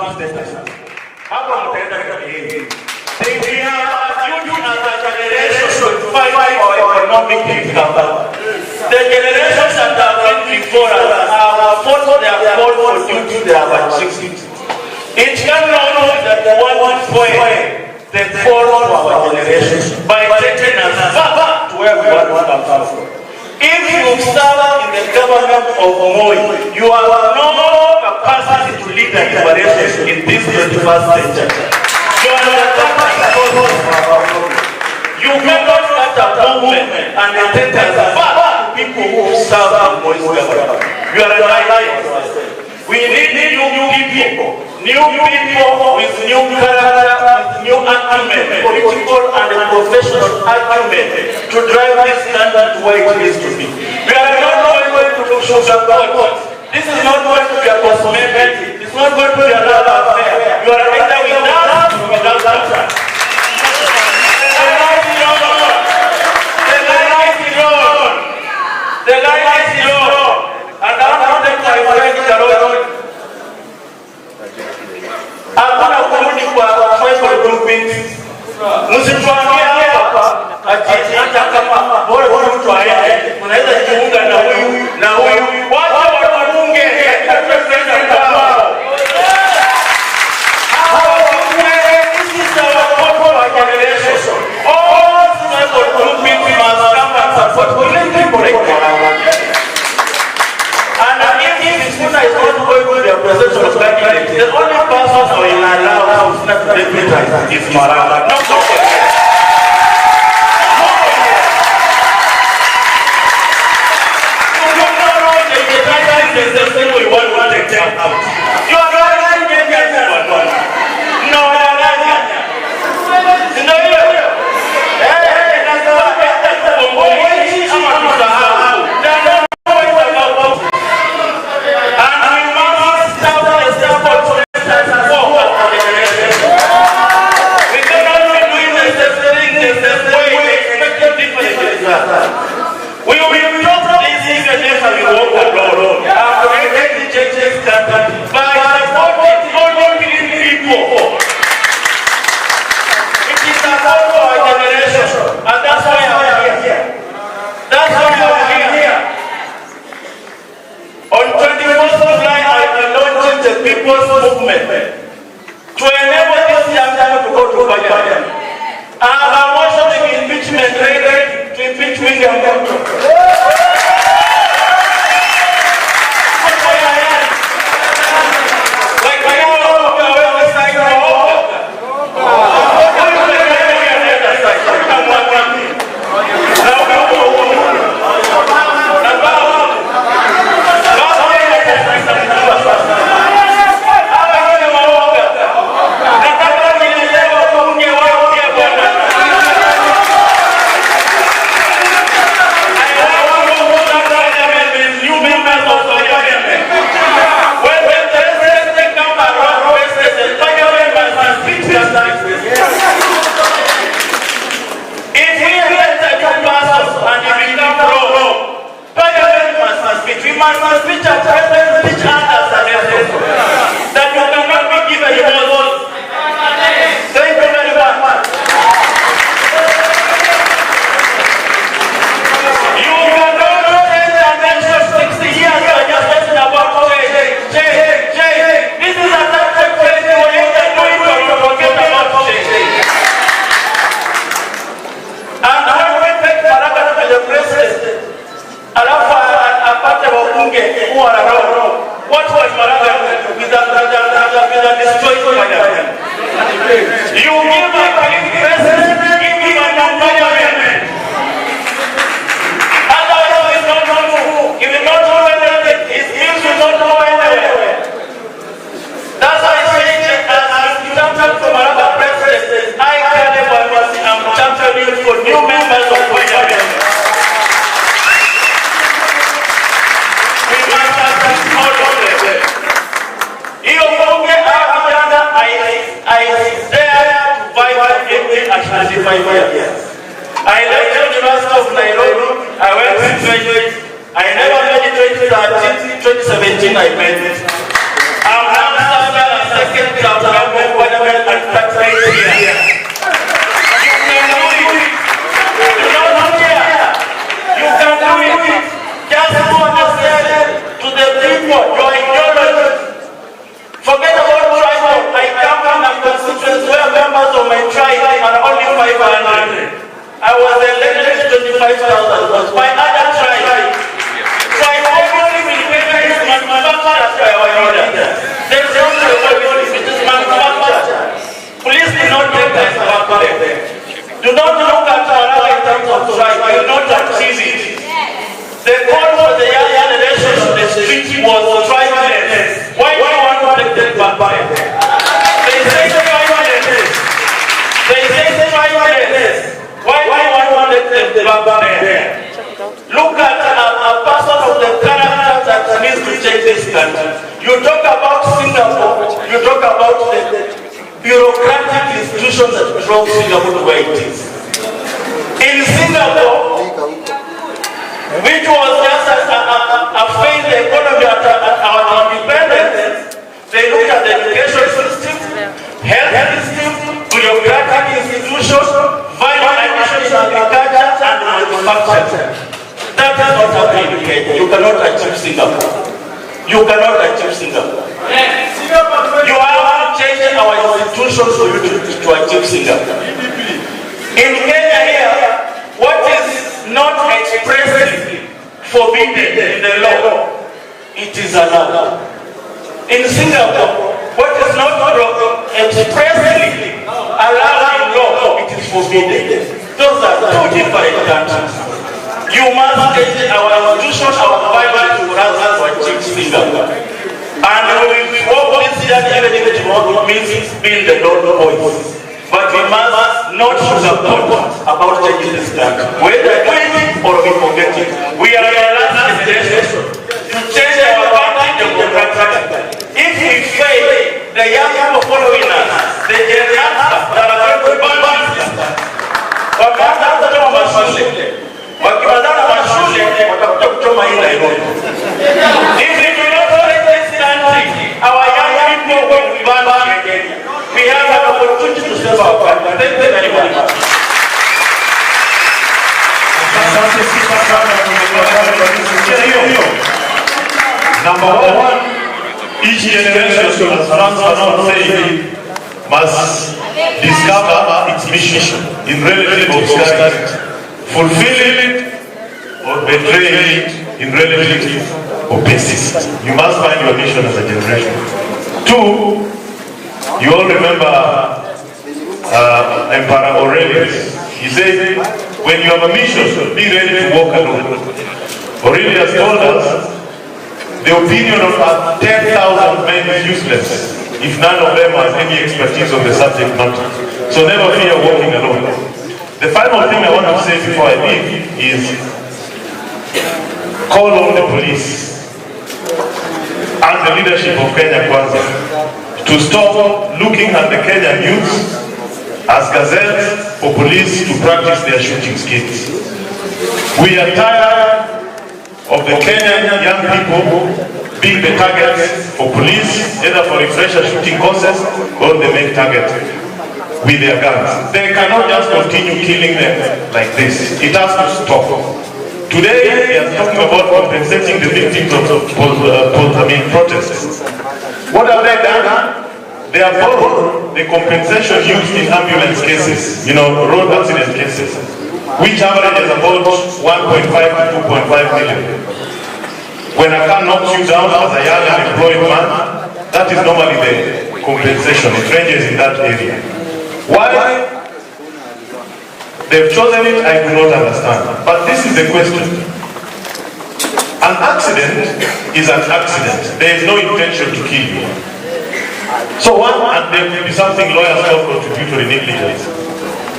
Babu Station. Hapa mtaenda kwenye they have you as a generation should fight for economic income. The generations that have been before us have fought their call for duty they have achieved. It cannot be that one point they fall to our generation by taking us back to where we want to come from. If you serve in the government of Moi, you have no capacity to lead the liberation in this 21st century. You cannot start a movement and take us back to people who serve in Moi's government. You are a liar. We need new people with new character, with new argument, political and professional argument to drive this standard to where it needs to be. We are not going to sugarcoat. This is not going to be a cosmetic. It's not going to be a love affair. You are either with us or without us. The light is on. And I'm not my friend the road. Hakuna kurudi kwa tribal grouping. Msituambie hapa ati hata kama bora mtu aende unaweza jiunga na huyu na huyu. Wacha wabunge represent wao. This is our generation. All tribal grouping must come and support people. And if Suna is not going to be a presidential candidate, the only person who will allow Suna to deputize is Maraga. No problem. The thing we want to take out. You are not going to get one. No, what was Maraga with a destroyed Maraga? You give a president, give him an environment. Otherwise, he will not move. He will not go anywhere. His skills will not go anywhere. That's why I say, as champion for Maraga president, I tell everyone I'm championing for new members of Parliament. I left the University of Nairobi. I went to graduate. I never made it 2013, 2017 I made it. I'm now serving as second talk about the bureaucratic institutions that drove Singapore to where it is. In Singapore, which was just a failed economy at our independence, they looked at the education system, health system, bureaucratic institutions, value addition to agriculture, and manufacturing. That is not happening in Kenya. You cannot achieve Singapore. You cannot achieve Singapore. You have to change our institutions for you to achieve Singapore. In Kenya here, what is not expressly forbidden in the law, it is allowed. In Singapore, what is not expressly allowed in law, it is forbidden. Those are two different countries. You must change our institutions, our values to us to achieve Singapore. And we will work this year even if it means being the Lord voice. But we must not sugarcoat about changing this country. Whether we do it or we forget it. We are the last generation to change our country democratically. If we fail, the young people following us, the generation that are going to burn this system, wakaanza kuchoma mashule, wakimalizana mashule watakuja kuchoma hii Nairobi. If we do not change this country, our young people will burn Kenya. We have an opportunity to save our country. Thank you very much. Number one, each generation, as France cannot say, must discover its mission in relative obscurity, fulfill it or betray it in relative opacity. You must find your mission as a generation. Two, you all remember Emperor Aurelius. He said, when you have a mission, be ready to walk alone. Aurelius told us, the opinion of 10,000 men is useless if none of them has any expertise on the subject matter. So never fear walking alone. The final thing I want to say before I leave is call on the police and the leadership of Kenya Kwanza to stop looking at the Kenyan youths as gazelles for police to practice their shooting skills. We are tired of the Kenyan young people being the targets for police, either for refresher shooting courses or they make target with their guns. They cannot just continue killing them like this. It has to stop. Today, we are talking about compensating the victims of protests. What have they done? They have borrowed the compensation used in ambulance cases, road accident cases, which averages about 1.5 to 2.5 million. When a car knocks you down as a young unemployed man, that is normally the compensation. It ranges in that area. Why they've chosen it, I do not understand. But this is the question. An accident is an accident. There is no intention to kill you. So and there will be something lawyers call contributory negligence.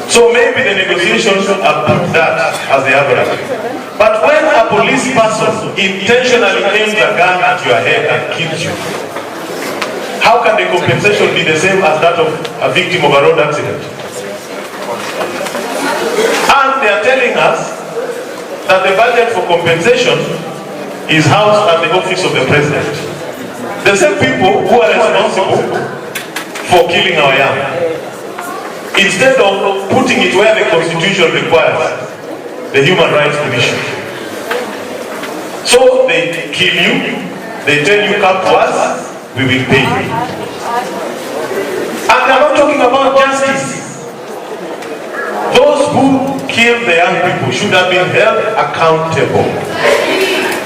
So maybe the negotiations are put that as the average. But when a police person intentionally aims a gun at your head and kills you, how can the compensation be the same as that of a victim of a road accident? And they are telling us that the budget for compensation is housed at the office of the president. The same people who are responsible for killing our young, instead of putting it where the Constitution requires, the Human Rights Commission. So they kill you, they tell you come to us, we will pay you. And they are not talking about justice. Those who killed the young people should have been held accountable.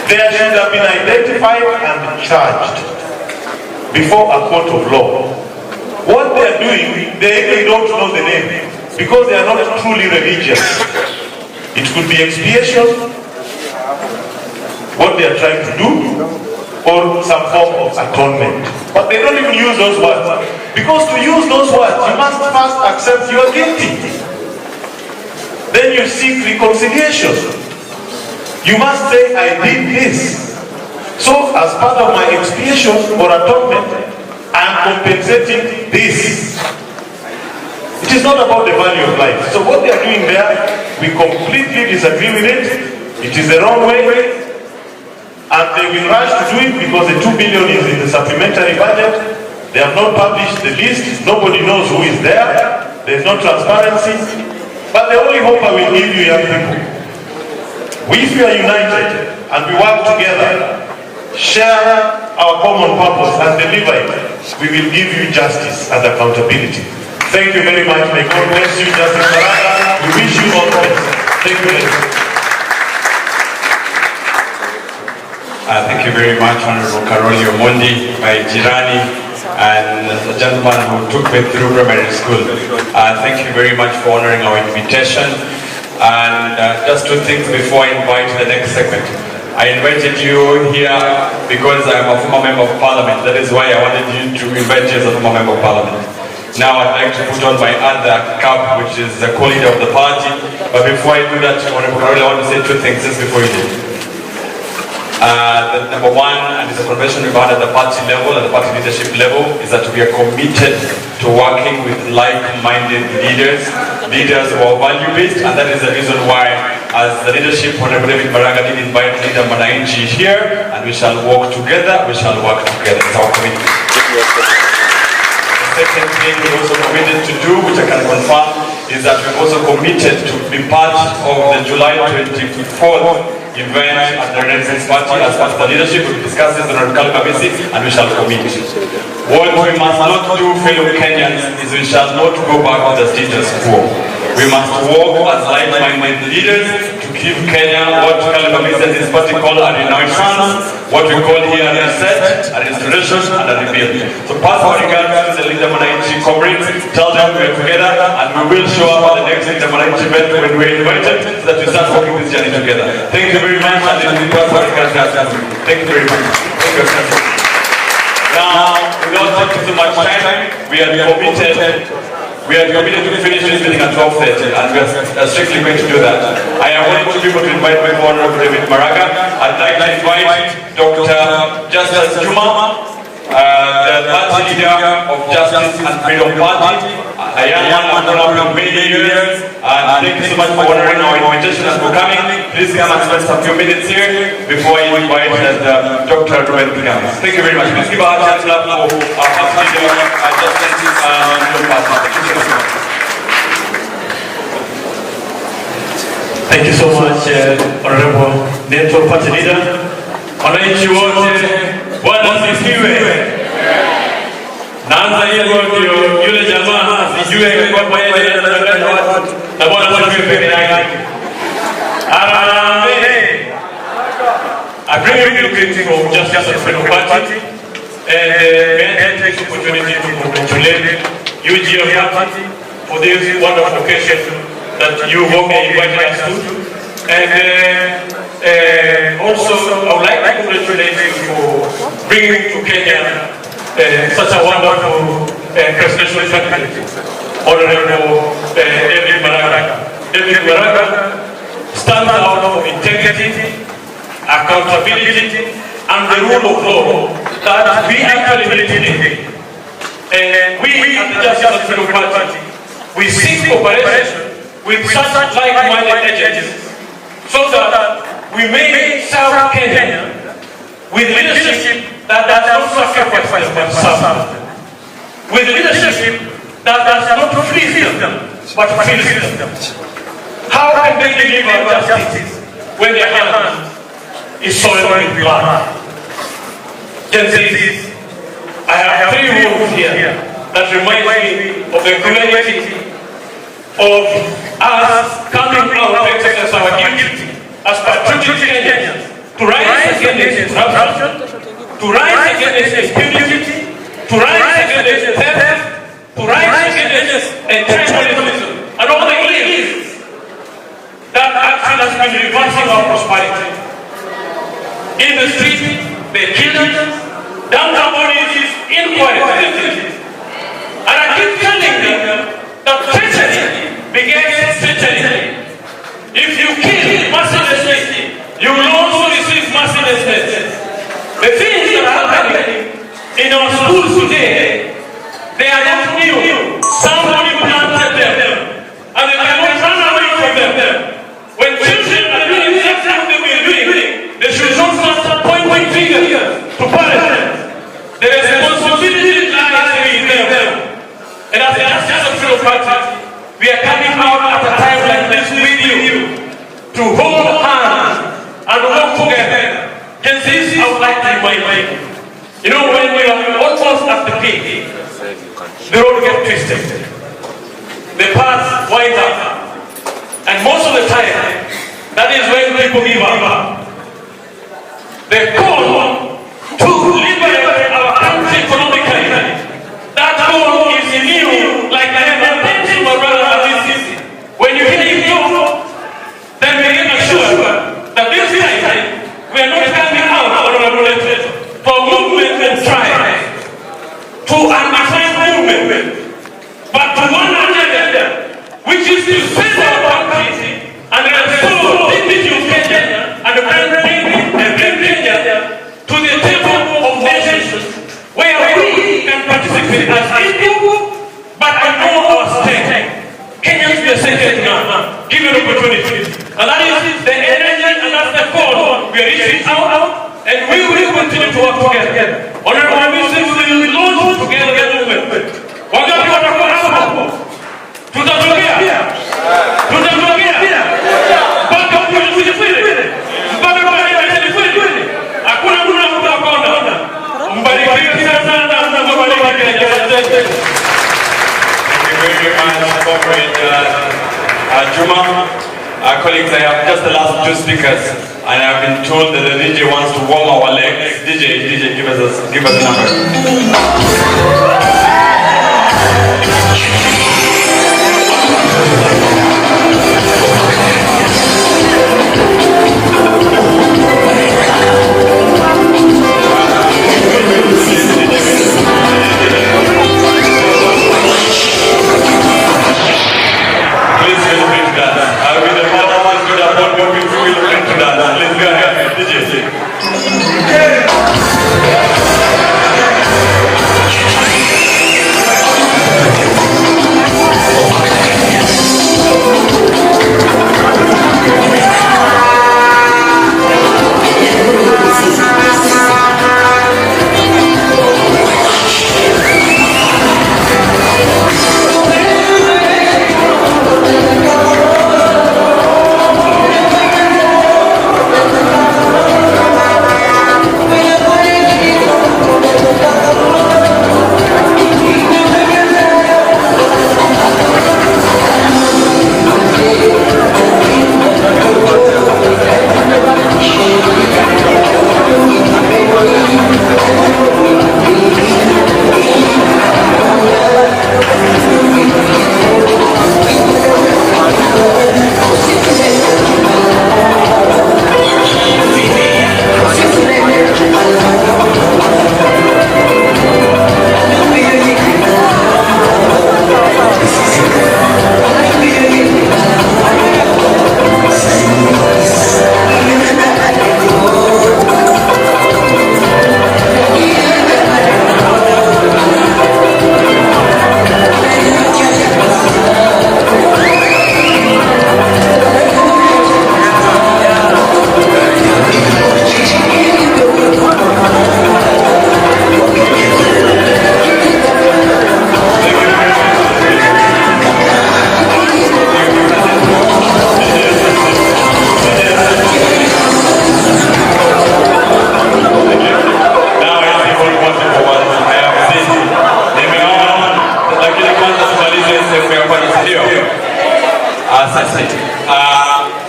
They should have been identified and charged before a court of law. What they are doing, they don't know the name because they are not truly religious. It could be expiation, what they are trying to do, or some form of atonement. But they don't even use those words. Because to use those words, you must first accept you are guilty. Then you seek reconciliation. You must say, I did this. So as part of my expiation or atonement, and compensating this. It is not about the value of life. So what they are doing there, we completely disagree with it. It is the wrong way, and they will rush to do it because the 2 billion is in the supplementary budget. They have not published the list. Nobody knows who is there. There is no transparency. But the only hope I will give you, young people, if we are united and we work together, share our common purpose and deliver it, we will give you justice and accountability. Thank you very much. May God bless you, Justice Maraga. We wish you all the best. Thank you very much. Thank you very much, Honorable Karoli Omondi, my Jirani, and the gentleman who took me through primary school. Thank you very much for honoring our invitation. And just two things before I invite the next segment. I invited you here because I'm a former member of parliament. That is why I wanted you to invite you as a former member of parliament. Now I'd like to put on my other cap, which is the co-leader of the party. But before I do that, Honorable Karoli, I want to say two things just before you do. The number one, and it's a convention we've had at the party level, at the party leadership level, is that we are committed to working with like-minded leaders who are value-based, and that is the reason why, as the leadership, Honorable David Maraga did invite Leader Manainchi here, and we shall work together, It's our commitment. The second thing we're also committed to do, which I can confirm, is that we're also committed to be part of the July 24th event at the Renaissance Party as part of the leadership. We discuss this on our basis and we shall commit. What we must not do, fellow Kenyans, is we shall not go back to the status quo. We must work as like-minded leaders to give Kenya what Kalibabisi and his party call a renaissance, what we call here a reset, a restoration, and a rebuild. So pass our regards to the Leader Manainchi comrades, tell them we are together, and we will show up at the next Leader Manainchi event when we are invited, so that we start working this journey together. Thank you very much, and we pass our regards. Thank you very much. Thank you. Now, without taking too much time, we are committed to finish this meeting at 12:30, and we are strictly going to do that. I want people to invite my Honorable David Maraga. I'd like to invite Dr. Justice Juma, the party leader of Justice and Freedom Party, a young man who has been many years. And thank you so much for honoring our invitation and for coming. Please come and spend some few minutes here before I invite Dr. Ruben Kigami. Thank you very much. Please give our hands up for our party leader, Justice and Freedom Party. Thank you so much, Honorable Network Party Leader. Wananchi wote, Bwana asifiwe. Naanza hiyo ndio yule jamaa asijue kwamba yeye anadanganya watu na Bwana asifiwe peke yake. Amen. I bring you greetings from Justice and Freedom Party, and may I take this opportunity to congratulate you, GM Party, for this wonderful occasion that you have invited us to. And also, I would like to congratulate you for bringing to Kenya such a wonderful presidential candidate, Honorable David Maraga. David Maraga stands out for integrity, accountability, and the rule of law that we actually need today. And we at the Justice and Freedom Party, we seek cooperation with such like-minded agencies so that we may serve Kenya with leadership that does not sacrifice themselves, with leadership that does not freeze them, but fills them. How can they deliver justice when their hand is soiled with blood? Gentlemen, I have three rules here that remind me of the humanity of us coming out to exercise our duty as patriotic Kenyans, to rise against corruption, to rise against impunity, to rise against theft, to rise against tribalism, and all the ills that actually has been reversing our prosperity. In the street, the killings, downtown bodies, inquiries, and I keep telling them that treachery begins treachery. If you kill mercilessly, you will also receive mercilessness. The things that are happening in our schools today the road gets twisted. The path winds up. And most of the time, that is when people give up. The call to liberate our country economically, that call is new, like never been my brother Aziz. When you hear it go, then we get assured that this time we are not coming out for movement and strive to understand movement, but to one agenda, which is to save our country and restore dignity of Kenya and bring Kenya to the table of nations where we can participate as equal, but I know our stake. Kenyans be a second now, give an opportunity. And that is the energy and that's the call. We are reaching out and we will continue to work together. Honorable Minister, we will launch together the movement. Wangapi watakuwa hapo? Tutatokea. Mpaka kujifili. Mpaka kwa kujifili. Hakuna mtu mtakona. Mbarikiwe sana na mbariki Kenya. Thank you very much, Comrade Juma. Colleagues, I have just the last two speakers, and I have been told that the DJ wants to warm our legs. DJ, give us a number.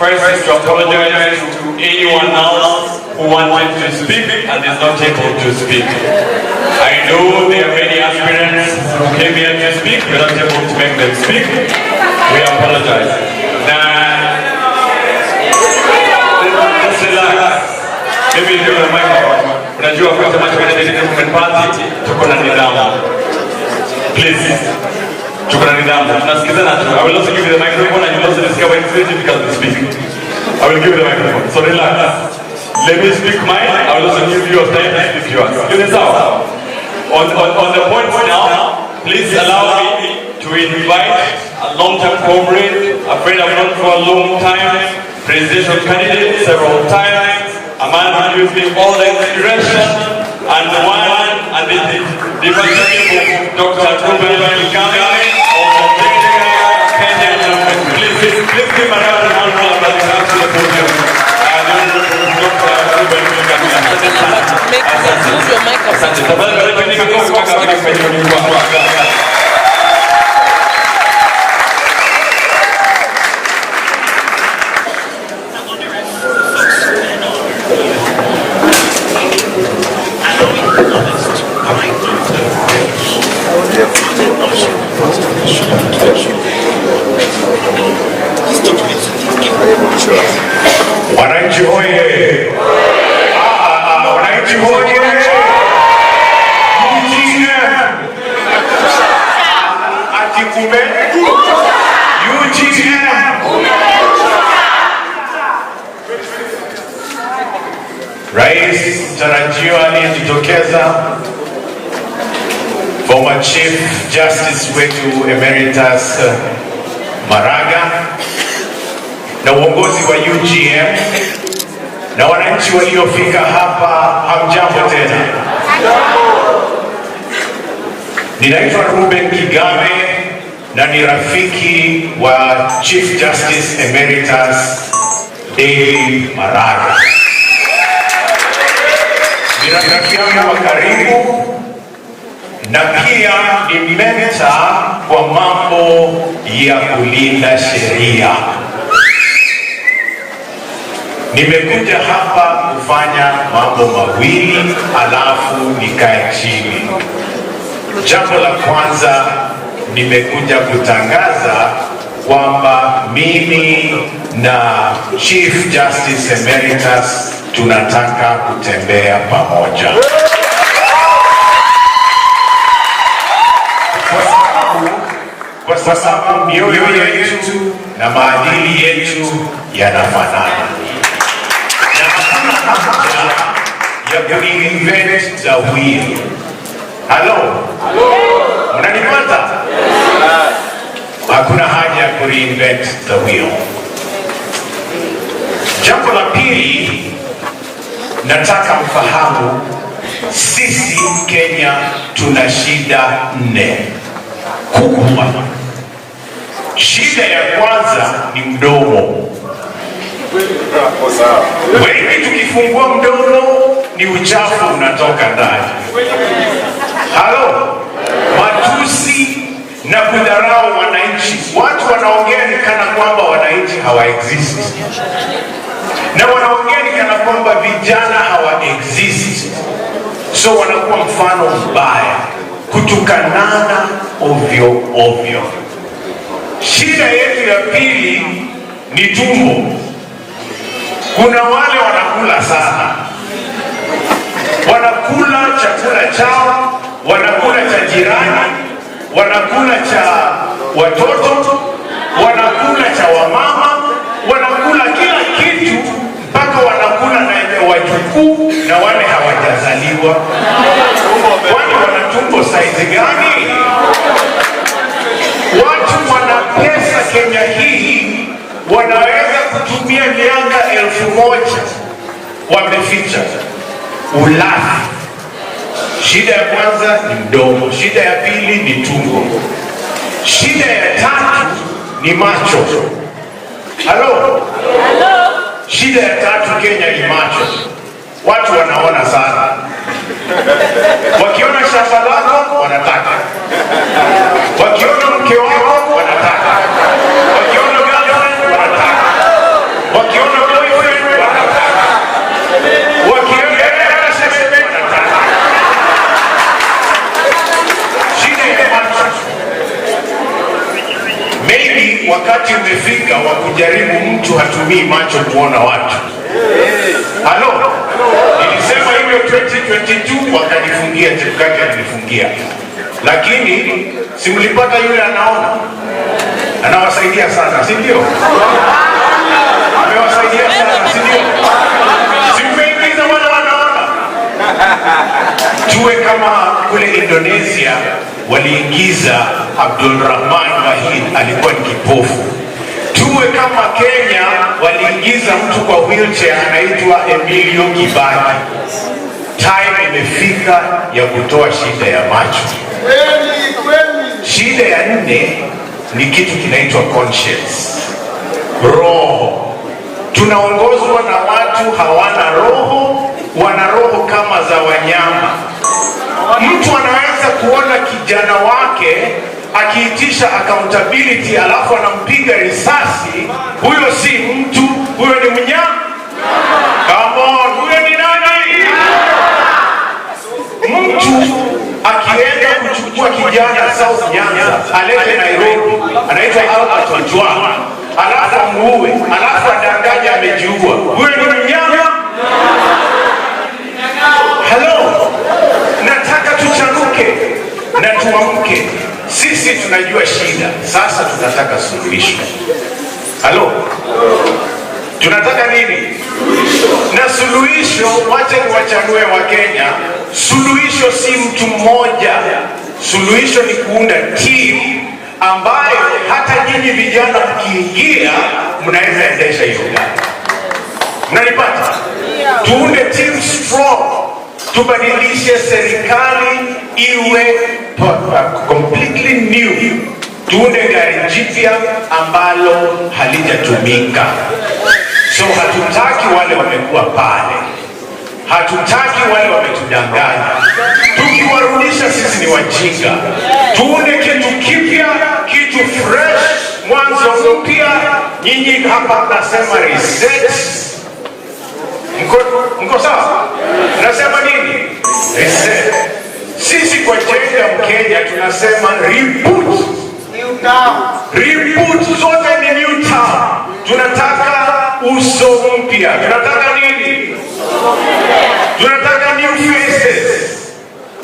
First, to apologize to anyone else who wanted to speak and is not able to speak. I know there are many aspirants who came here to speak, we are not able to make them speak. We apologize. Now, just relax. Maybe you give the microphone. Unajua kwa chama cha Democratic Party tuko na nidhamu. Please. Tuko na nidhamu. Tunasikizana tu. I will also give you the microphone and you will also discover it's very difficult to speak. I will give you the microphone. So relax. Let me speak mine. I will also give you a time to speak yours. On the point now, please allow me to invite a long-term comrade, a friend I've known for a long time, presidential candidate several times, a man who gives me all the inspiration, and the one and the representative of Dr. Ruben Kikame of the Kenyan movement. Please give him a round of applause to the podium. Dr. Ruben Kikame. Use your microphone. Asante. mtarajiwa aliyejitokeza, former Chief Justice wetu Emeritus Maraga, na uongozi wa UGM na wananchi waliofika hapa, hamjambo tena. Ninaitwa Ruben Kigame na ni rafiki wa Chief Justice Emeritus Maraga. Ni rafiki yangu wa karibu na pia ni mentor kwa mambo ya kulinda sheria. Nimekuja hapa kufanya mambo mawili alafu nikae chini. Jambo la kwanza, nimekuja kutangaza kwamba mimi na Chief Justice Emeritus tunataka kutembea pamoja. Kwa sababu mioyo yetu na maadili yetu yanafanana. Na hakuna haja ya kuinvent the wheel. Hello? Mnanipata? Hakuna haja ya kureinvent the wheel. Jambo la pili, nataka mfahamu sisi Kenya tuna shida 4 kubwa. Shida ya kwanza ni mdomo. Wengi tukifungua mdomo ni uchafu unatoka ndani. Halo? Matusi na kudharau wananchi. Watu wanaongea ni kana kwamba wananchi hawa exist. Na wanaongea ni kana kwamba vijana hawa exist. So wanakuwa mfano mbaya, kutukanana ovyo ovyo. Shida yetu ya pili ni tumbo. Kuna wale wanakula sana, wanakula chakula chao, wanakula cha jirani, wanakula cha watoto, wanakula cha wamama, wanakula kila kitu, mpaka wanakula na wajukuu na wale hawajazaliwa. Kwani wana tumbo saizi gani? Watu wana pesa Kenya hii, wanaweza kutumia miaka 1000 wameficha ulafi. Shida ya kwanza ni mdomo, shida ya pili ni tumbo, shida ya tatu ni macho. Halo? Shida ya tatu Kenya ni macho. Watu wanaona sana. Wakiona shamba lako wanataka, wakiona mke wako wanataka, wakiona girlfriend wanataka, wakiona boyfriend wanataka, wakiona shemeji wanataka. Shida ya macho. Maybe wakati umefika wa kujaribu mtu hatumii macho kuona watu. Halo? Nilisema hivyo 2022 wakanifungia, Chebukati alinifungia. Lakini si mlipata yule anaona? Anawasaidia sana, si ndio? Amewasaidia sana, si ndio? Si mmeingiza wale wanaona? Tuwe kama kule Indonesia waliingiza Abdulrahman Wahid, alikuwa ni kipofu. Tuwe kama Kenya waliingiza mtu kwa wheelchair anaitwa Emilio Kibaki. Time imefika ya kutoa shida ya macho. Shida ya 4 ni kitu kinaitwa conscience. Roho. Tunaongozwa na watu hawana roho, wana roho kama za wanyama. Mtu anaweza kuona kijana wake akiitisha accountability alafu anampiga risasi. Huyo si mtu, huyo ni mnyama. Come on, huyo ni nani? Mtu akienda kuchukua kijana South Nyanza alete Nairobi, anaitwa Albert Ojwang, alafu amuue, alafu adanganye amejiua. Huyo ni mnyama. Hello? Nataka tuchanuke na tuamke. Sisi tunajua shida, sasa tunataka suluhisho. Halo? Tunataka nini? Na suluhisho, wacha niwachanue wa Kenya, suluhisho si mtu mmoja. Suluhisho ni kuunda team ambayo hata nyinyi vijana mkiingia mnaweza endesha hiyo gari. Mnanipata? Tuunde team strong, tubadilishe serikali iwe completely new. Tuunde gari jipya ambalo halijatumika. So hatutaki wale wamekuwa pale, hatutaki wale wametudanganya. Tukiwarudisha sisi ni wajinga. Tuunde kitu kipya, kitu fresh, mwanzo mpya. Nyinyi hapa mnasema reset. Mko sawa? Nasema nini? Reset. Sisi kwa jenga Mkenya tunasema reboot. Reboot, zote ni new town. Tunataka uso mpya. Tunataka nini? Tunataka new faces.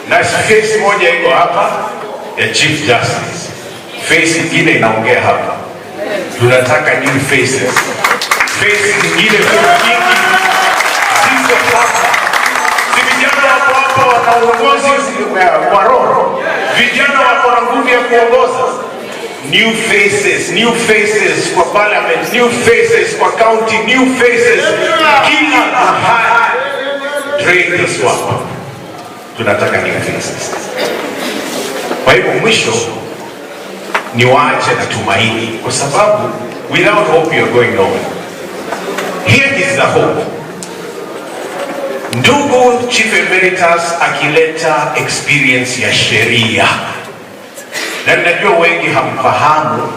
Na face moja iko hapa ya Chief Justice. Face nyingine inaongea hapa. Tunataka new faces. Face nyingine nyingi. Sisi hapa. Si vijana wako hapa wana uongozi wa roho. Vijana wako na nguvu ya kuongoza. New faces kwa parliament, new faces kwa county, new faces kila mahali. Drain the swamp. Tunataka new faces. Kwa hivyo mwisho ni waache na tumaini, kwa sababu without hope you're going nowhere. Here is the hope. Ndugu Chief Emeritus akileta experience ya sheria, na ninajua wengi hamfahamu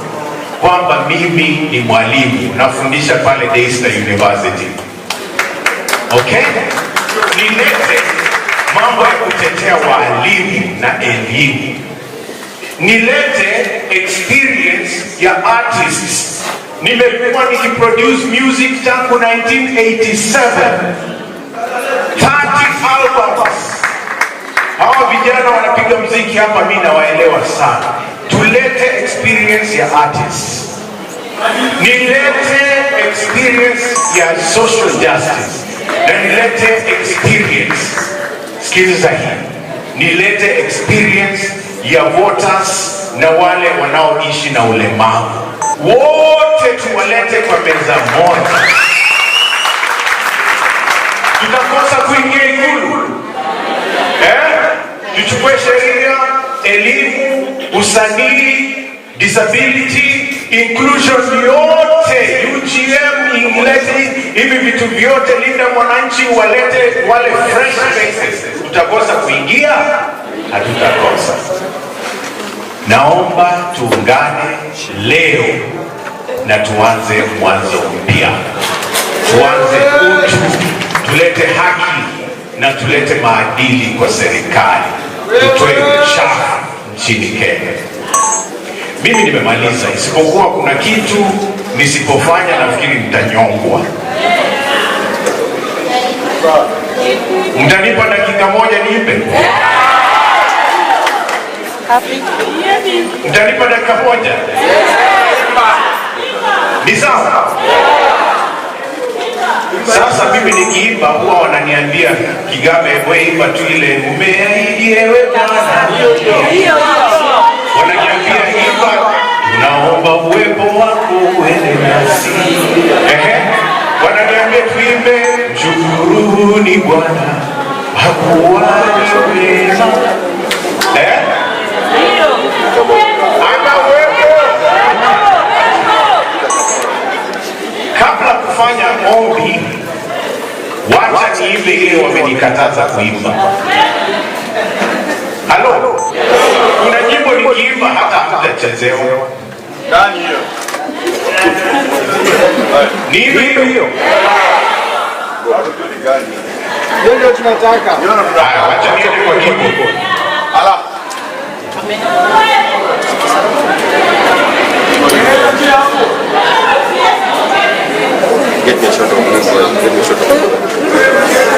kwamba mimi ni mwalimu, nafundisha pale Daystar University. Okay? Nilete mambo ya kutetea walimu na elimu. Nilete experience ya artists. Nimekuwa nikiproduce music tangu 1987. 30 albums. Hawa vijana wanapiga muziki hapa, mimi nawaelewa sana. Tulete experience ya artists. Nilete experience ya social justice. Na nilete experience, sikiliza hii, nilete experience ya voters na wale wanaoishi na ulemavu. Wote tuwalete kwa meza moja. Tutakosa kuingia Ikulu. Tuchukue sheria, elimu, usanii, disability, inclusion yote, UGM, English, hivi vitu vyote, linda mwananchi, walete wale fresh faces. Tutakosa kuingia? Hatutakosa. Naomba tuungane leo na tuanze mwanzo mpya. Tuanze utu, tulete haki na tulete maadili kwa serikali. Tutoe uchafu nchini Kenya. Mimi nimemaliza, isipokuwa kuna kitu nisipofanya nafikiri mtanyongwa. Mtanipa dakika moja niipe? Mtanipa dakika moja? Ni sawa? Sasa mimi nikiimba huwa wananiambia, Kigabe wewe imba tu ile umeahidiwe Bwana. Wananiambia imba, tunaomba uwepo wako uende nasi. Wananiambia tuimbe, mshukuruni Bwana hakuwa wema. Ana uwepo. Kabla kufanya ombi, wacha niimbe ile wamenikataza kuimba. Halo? Kuna nyimbo nikiimba hata hamtachezewa. Gani hiyo? Ni hiyo. Ndio tunataka. Haya, wacha niende kwa nyimbo. Ala. Get me a shot of this. Get me a shot of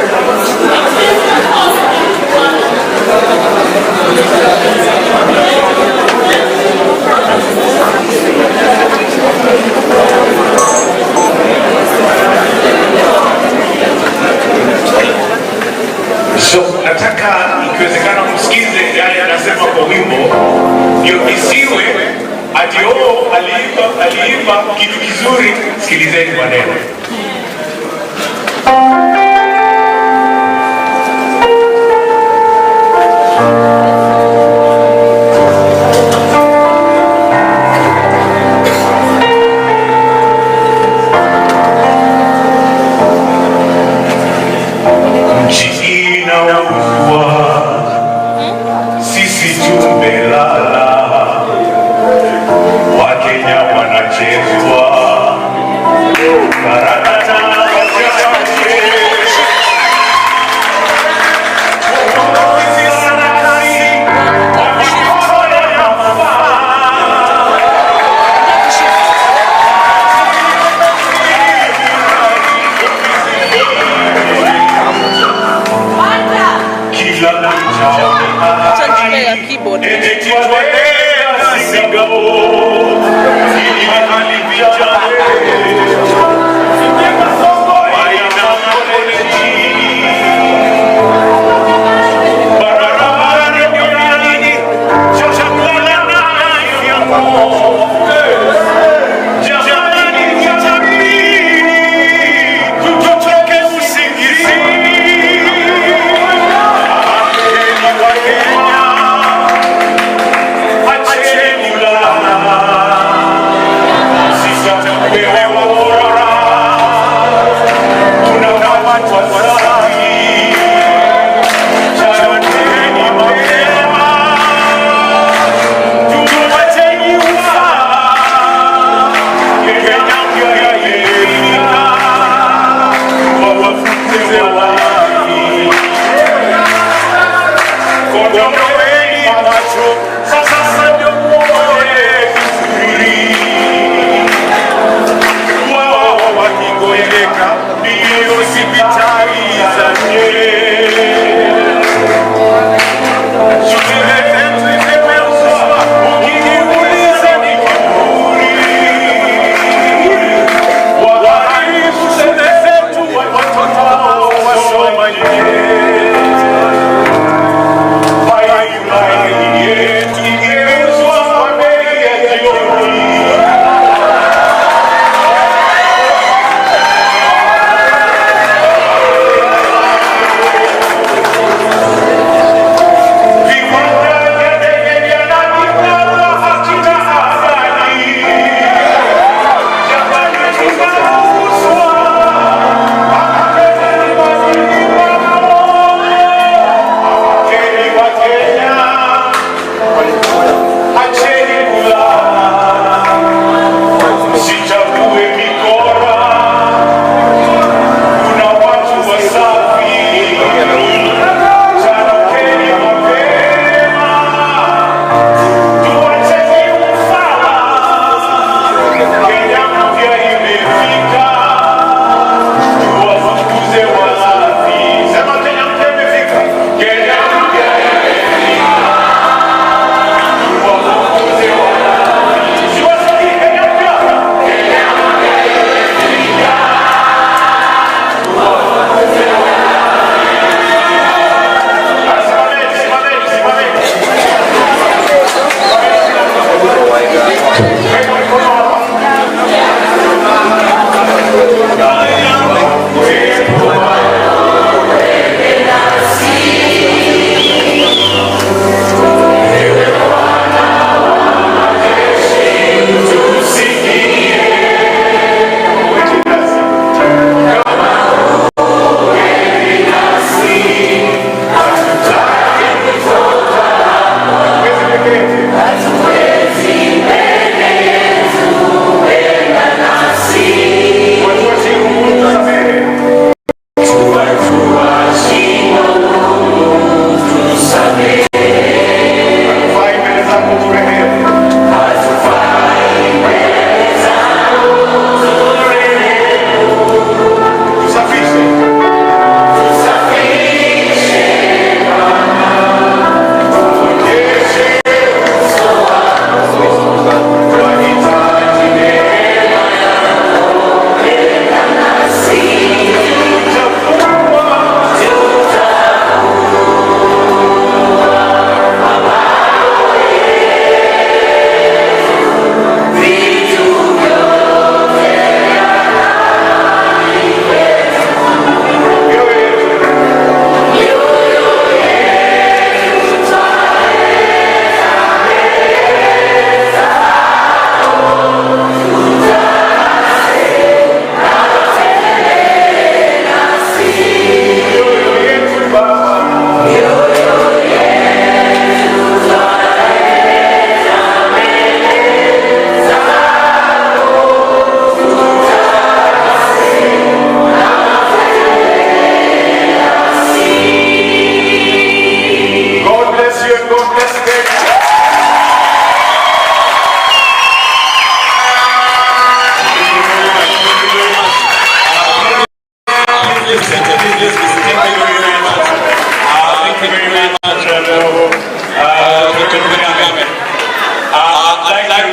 ndio isiwe ati aliimba kitu kizuri. Sikilizeni maneno.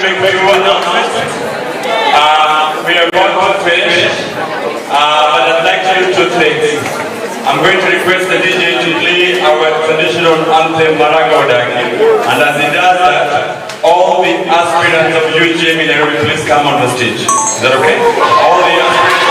make a few announcements. We are about to finish, but I'd like to do two things. I'm going to request the DJ to play our traditional anthem, Maraga, and as he does that, all the aspirants of UGM in Nairobi, please come on the stage. Is that okay? All the aspirants.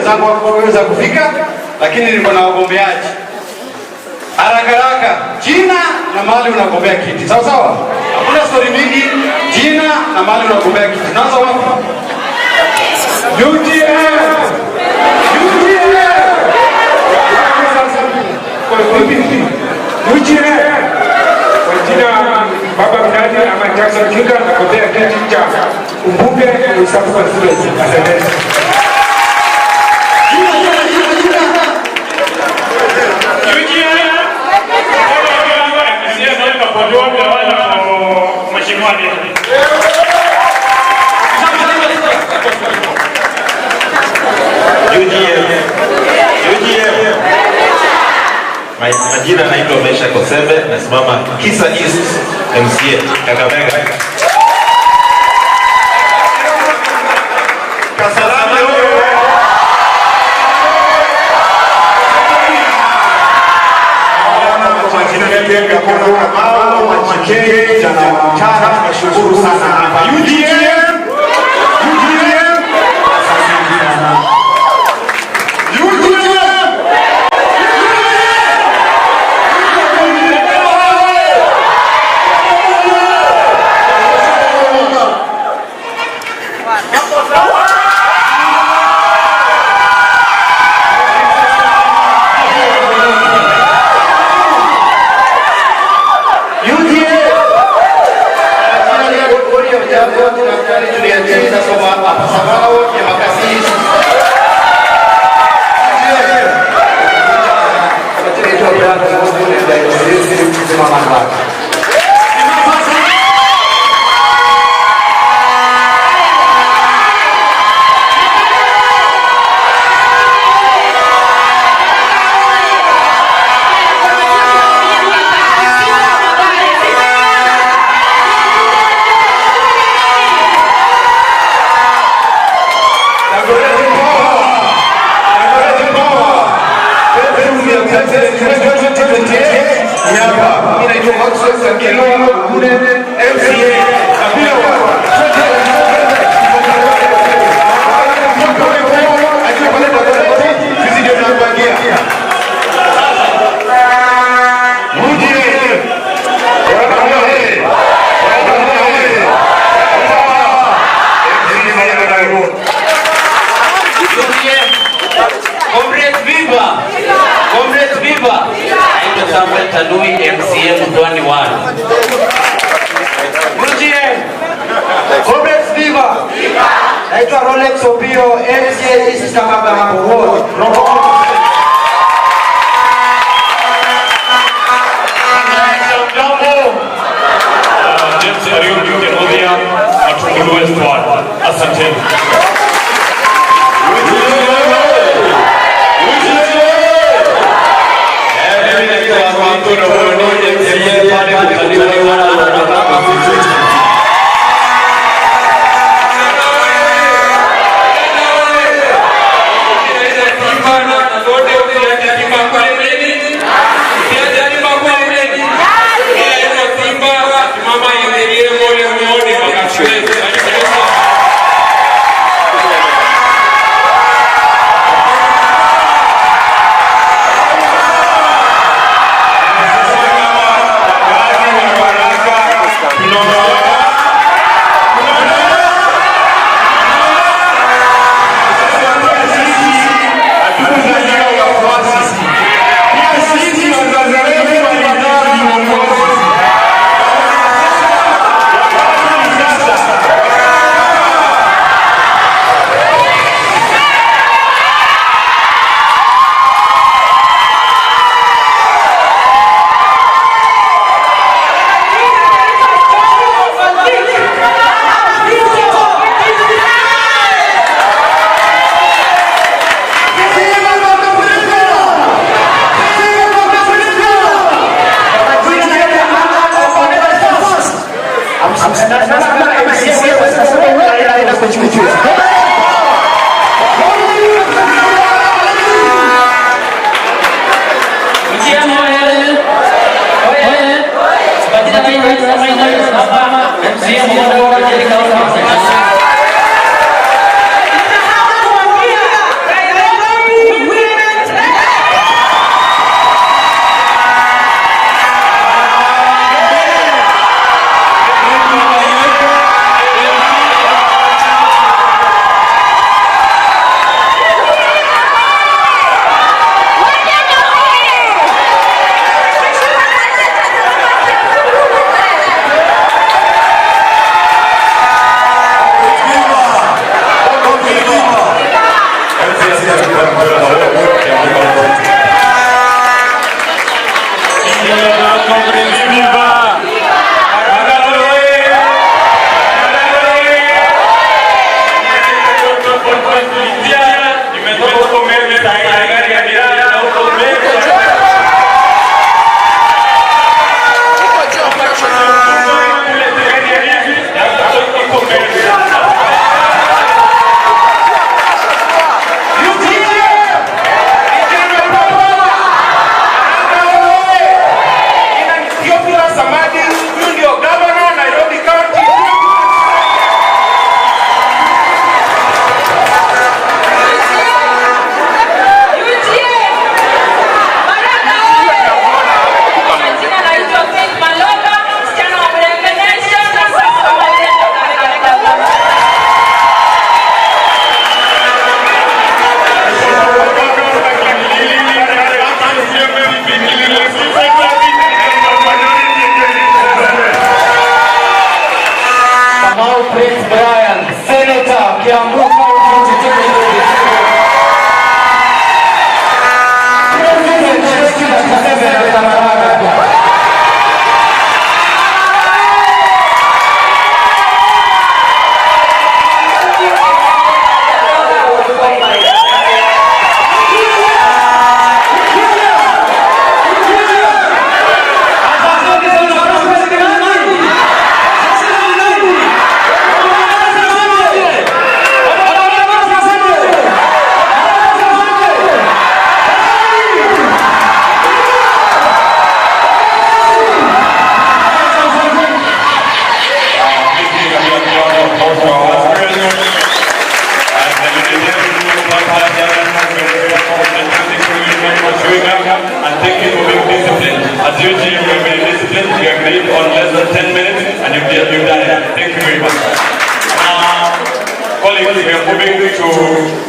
wenzangu hawakuweza kufika, lakini niko na wagombeaji. haraka. Jina na mahali unagombea kiti. Sawa sawa? Hakuna story mingi. Jina na mahali unagombea kiti. Tunaanza wapi? UDM. Kwa jina Baba Mnadi ama Jackson Kinga nagombea kiti cha mbunge wa East Constituency. Asante. Majina naitwa Mesha Kosembe, nasimama Kisa East MCA Kakamega. Kasarani huyo. Majina yake kwa mao wachike jana mchana tunashukuru sana hapa. UDM.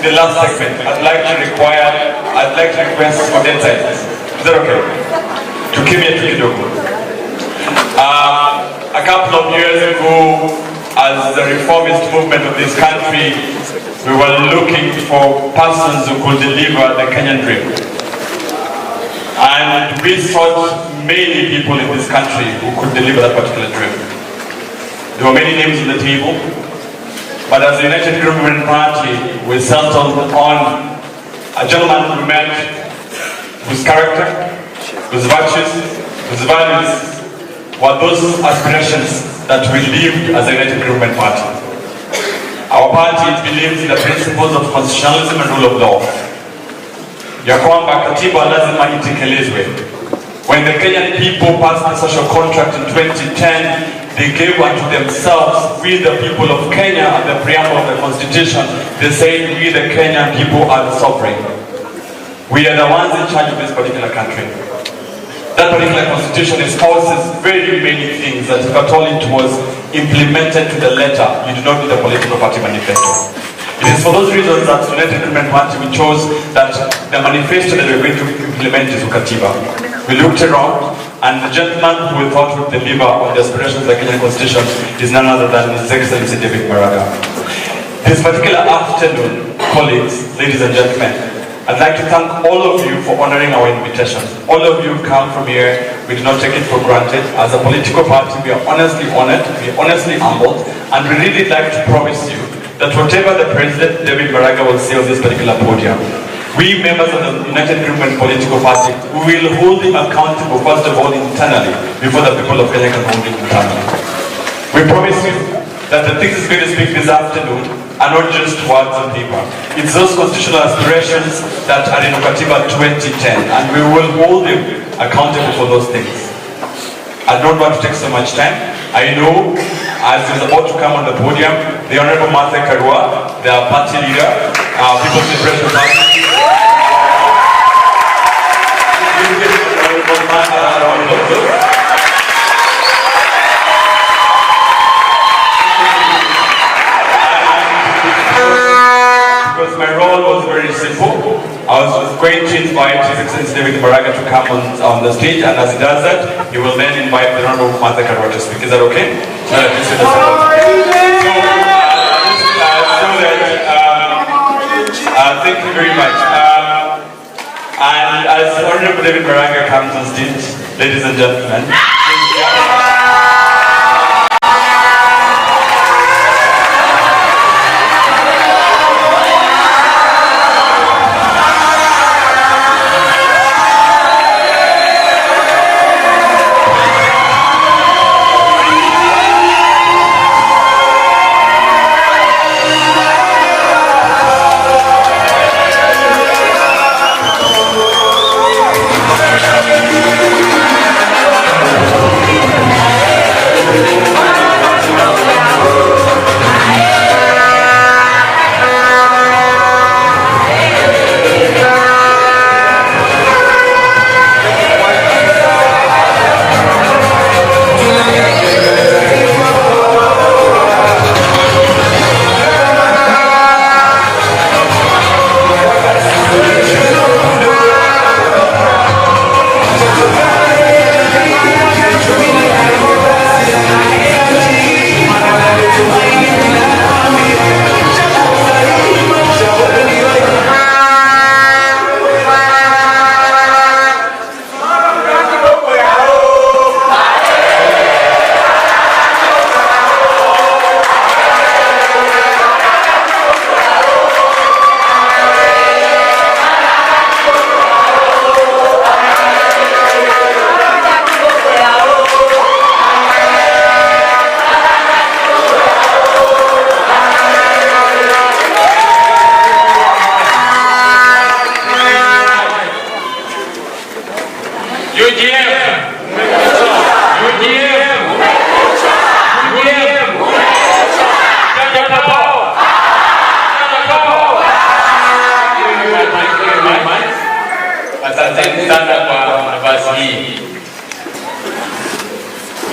the last segment. I'd like to request for insight. Is that okay? To keep it kidogo. A couple of years ago, as the reformist movement of this country, we were looking for persons who could deliver the Kenyan dream. And we sought many people in this country who could deliver that particular dream. There were many names on the table. But as the United Government Party, we settled on a gentleman we met whose character, whose virtues, whose values were those aspirations that we lived as a United Government Party. Our party believes in the principles of constitutionalism and rule of law. Ya kwamba katiba lazima itekelezwe. When the Kenyan people passed the social contract in 2010, they gave unto themselves, we the people of Kenya, at the preamble of the constitution, they said, we the Kenyan people are the sovereign. We are the ones in charge of this particular country. That particular constitution espouses very many things that if at all it was implemented to the letter, you do not need a political party manifesto. It is for those reasons that the United Government Party, we chose that the manifesto that we're going to implement is Ukatiba. We looked around, and the gentleman who we thought would deliver on the aspirations of the Kenyan Constitution is none other than His Excellency David Maraga. This particular afternoon, colleagues, ladies and gentlemen, I'd like to thank all of you for honoring our invitation. All of you come from here, we do not take it for granted. As a political party, we are honestly honored, we are honestly humbled, and we really like to promise you that whatever the President, David Maraga, will say on this particular podium, we members of the United Government Political Party will hold him accountable, first of all, internally, before the people of Kenya can hold him internally. We promise you that the things he's going to speak this afternoon are not just words on paper. It's those constitutional aspirations that are in Ukatiba 2010, and we will hold him accountable for those things. I don't want to take so much time. I know, as he's about to come on the podium, the Honorable Martha Karua, the party leader, People's Liberation Party. Because my role was very simple. I was going to invite His Excellency David Maraga to come on the stage, and as he does that, he will then invite the Honorable Martha Karua to speak. Is that okay? Thank you very much. And as Honorable David Maraga comes on stage, Ladies and gentlemen.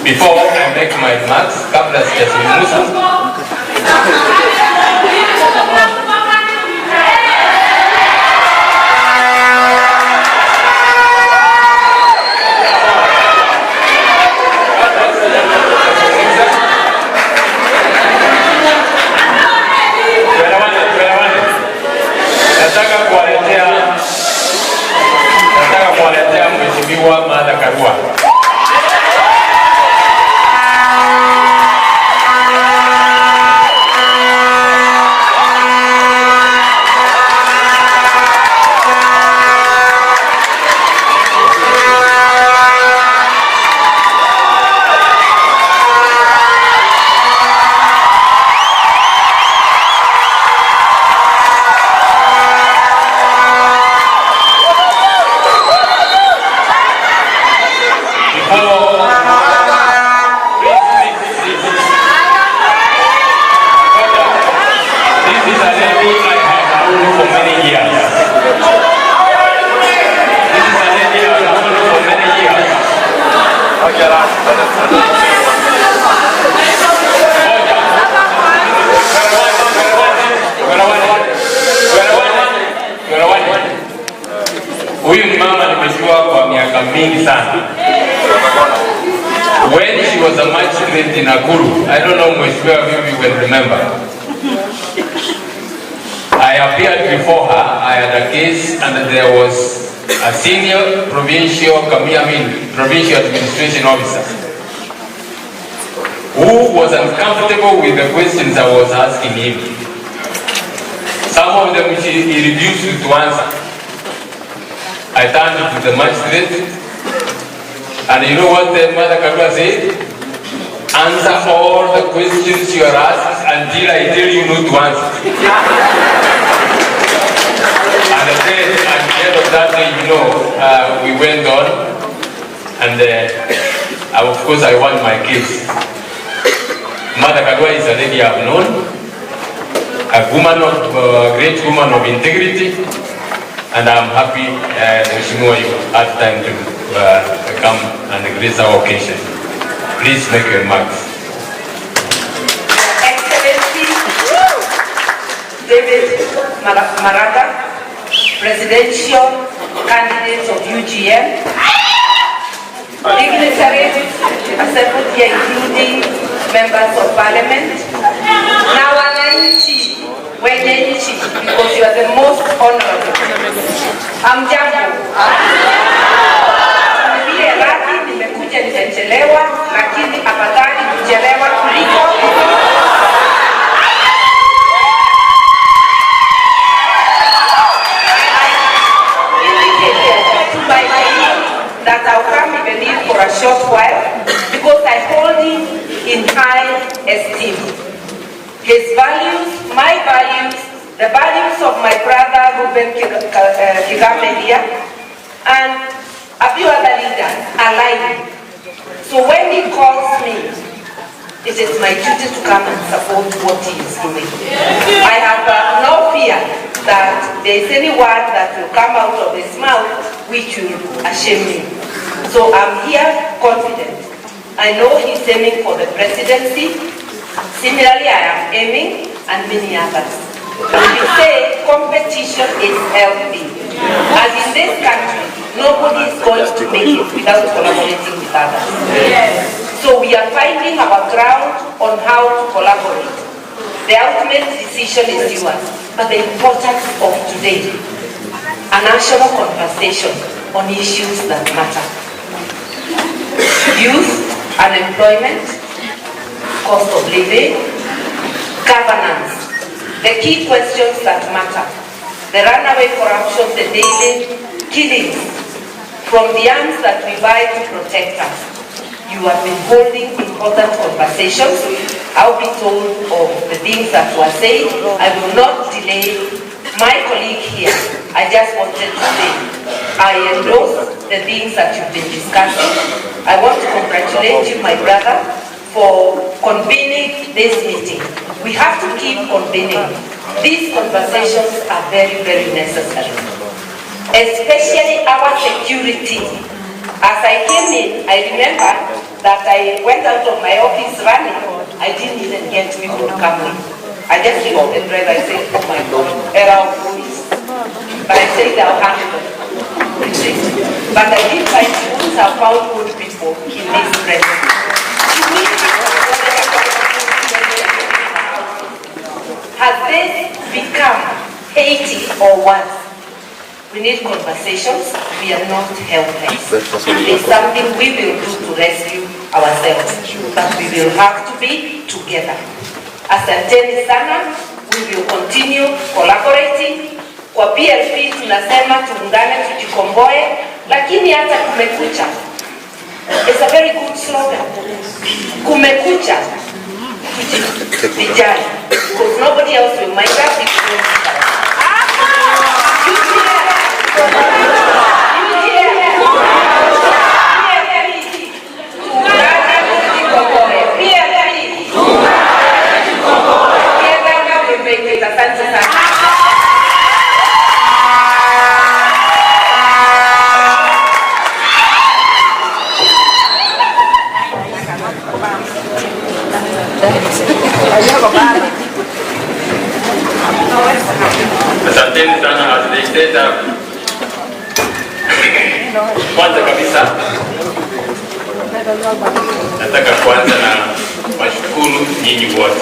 Before I make my remarks, kabla sijazungumza, nataka kuwaletea Mheshimiwa Maraga. Huyu mama nimejua kwa miaka mingi sana. When she was a magistrate in Nakuru, I don't know Mheshimiwa if you will remember. I appeared before her. I had a case and there was a senior provincial administration officer who was uncomfortable with the questions I was asking him. Some of them he refused to answer. I turned to the magistrate, and you know what the Maraga said? Answer all the questions you are asked until I tell you not to answer. And then at the end of that day, you know, we went on, and of course I won my case. Maraga is a lady I've known, a woman of great woman of integrity. And I'm happy Mheshimiwa you had time to come and grace our occasion. Please make your remarks. Excellency David Maraga, presidential candidate of UGM, dignitaries assembled here including members of parliament, na wananchi wenye nchi, because you are the most honorable. Amjambo. Vile radhi nimekuja nimechelewa, lakini afadhali kuchelewa kuliko that I'll come even in for a short while because I hold him in high esteem. His values, my values, the values of my brother Ruben Kigame here, and a few other leaders align. So when he calls me, it is my duty to come and support what he is doing. I have no fear that there is any word that will come out of his mouth which will ashame me. So I'm here confident. I know he's aiming for the presidency. Similarly, I am aiming, and many others. We say competition is healthy. As in this country, nobody is going to make it without collaborating with others. So we are finding our ground on how to collaborate. The ultimate decision is yours, but the importance of today, a national conversation on issues that matter. Youth, unemployment, cost of living, governance, the key questions that matter. The runaway corruption, the daily killings from the arms that we buy to protect us. You have been holding important conversations. I'll be told of the things that were said. I will not delay my colleague here. I just wanted to say, I endorse the things that you've been discussing. I want to congratulate you, my brother, for convening this meeting. We have to keep convening. These conversations are very, very necessary. Especially our security. As I came in, I remember that I went out of my office running. I didn't even get people to come in. I just looked at the driver, I said, oh my God, era of police. But I said I'll handle it. But I did find schools have found good people in this presence. Has this become Haiti or worse? We need conversations. We are not helpless. It's something we will do to rescue ourselves, but we will have to be together. Asanteni sana. We will continue collaborating. Kwa PLP tunasema tuungane tujikomboe, lakini hata kumekucha. It's a very good slogan. Kumekucha tujivijane, because nobody else will mind us if we don't. Asanteni sana as they said. Kwanza kabisa nataka kwanza na washukuru nyinyi wote.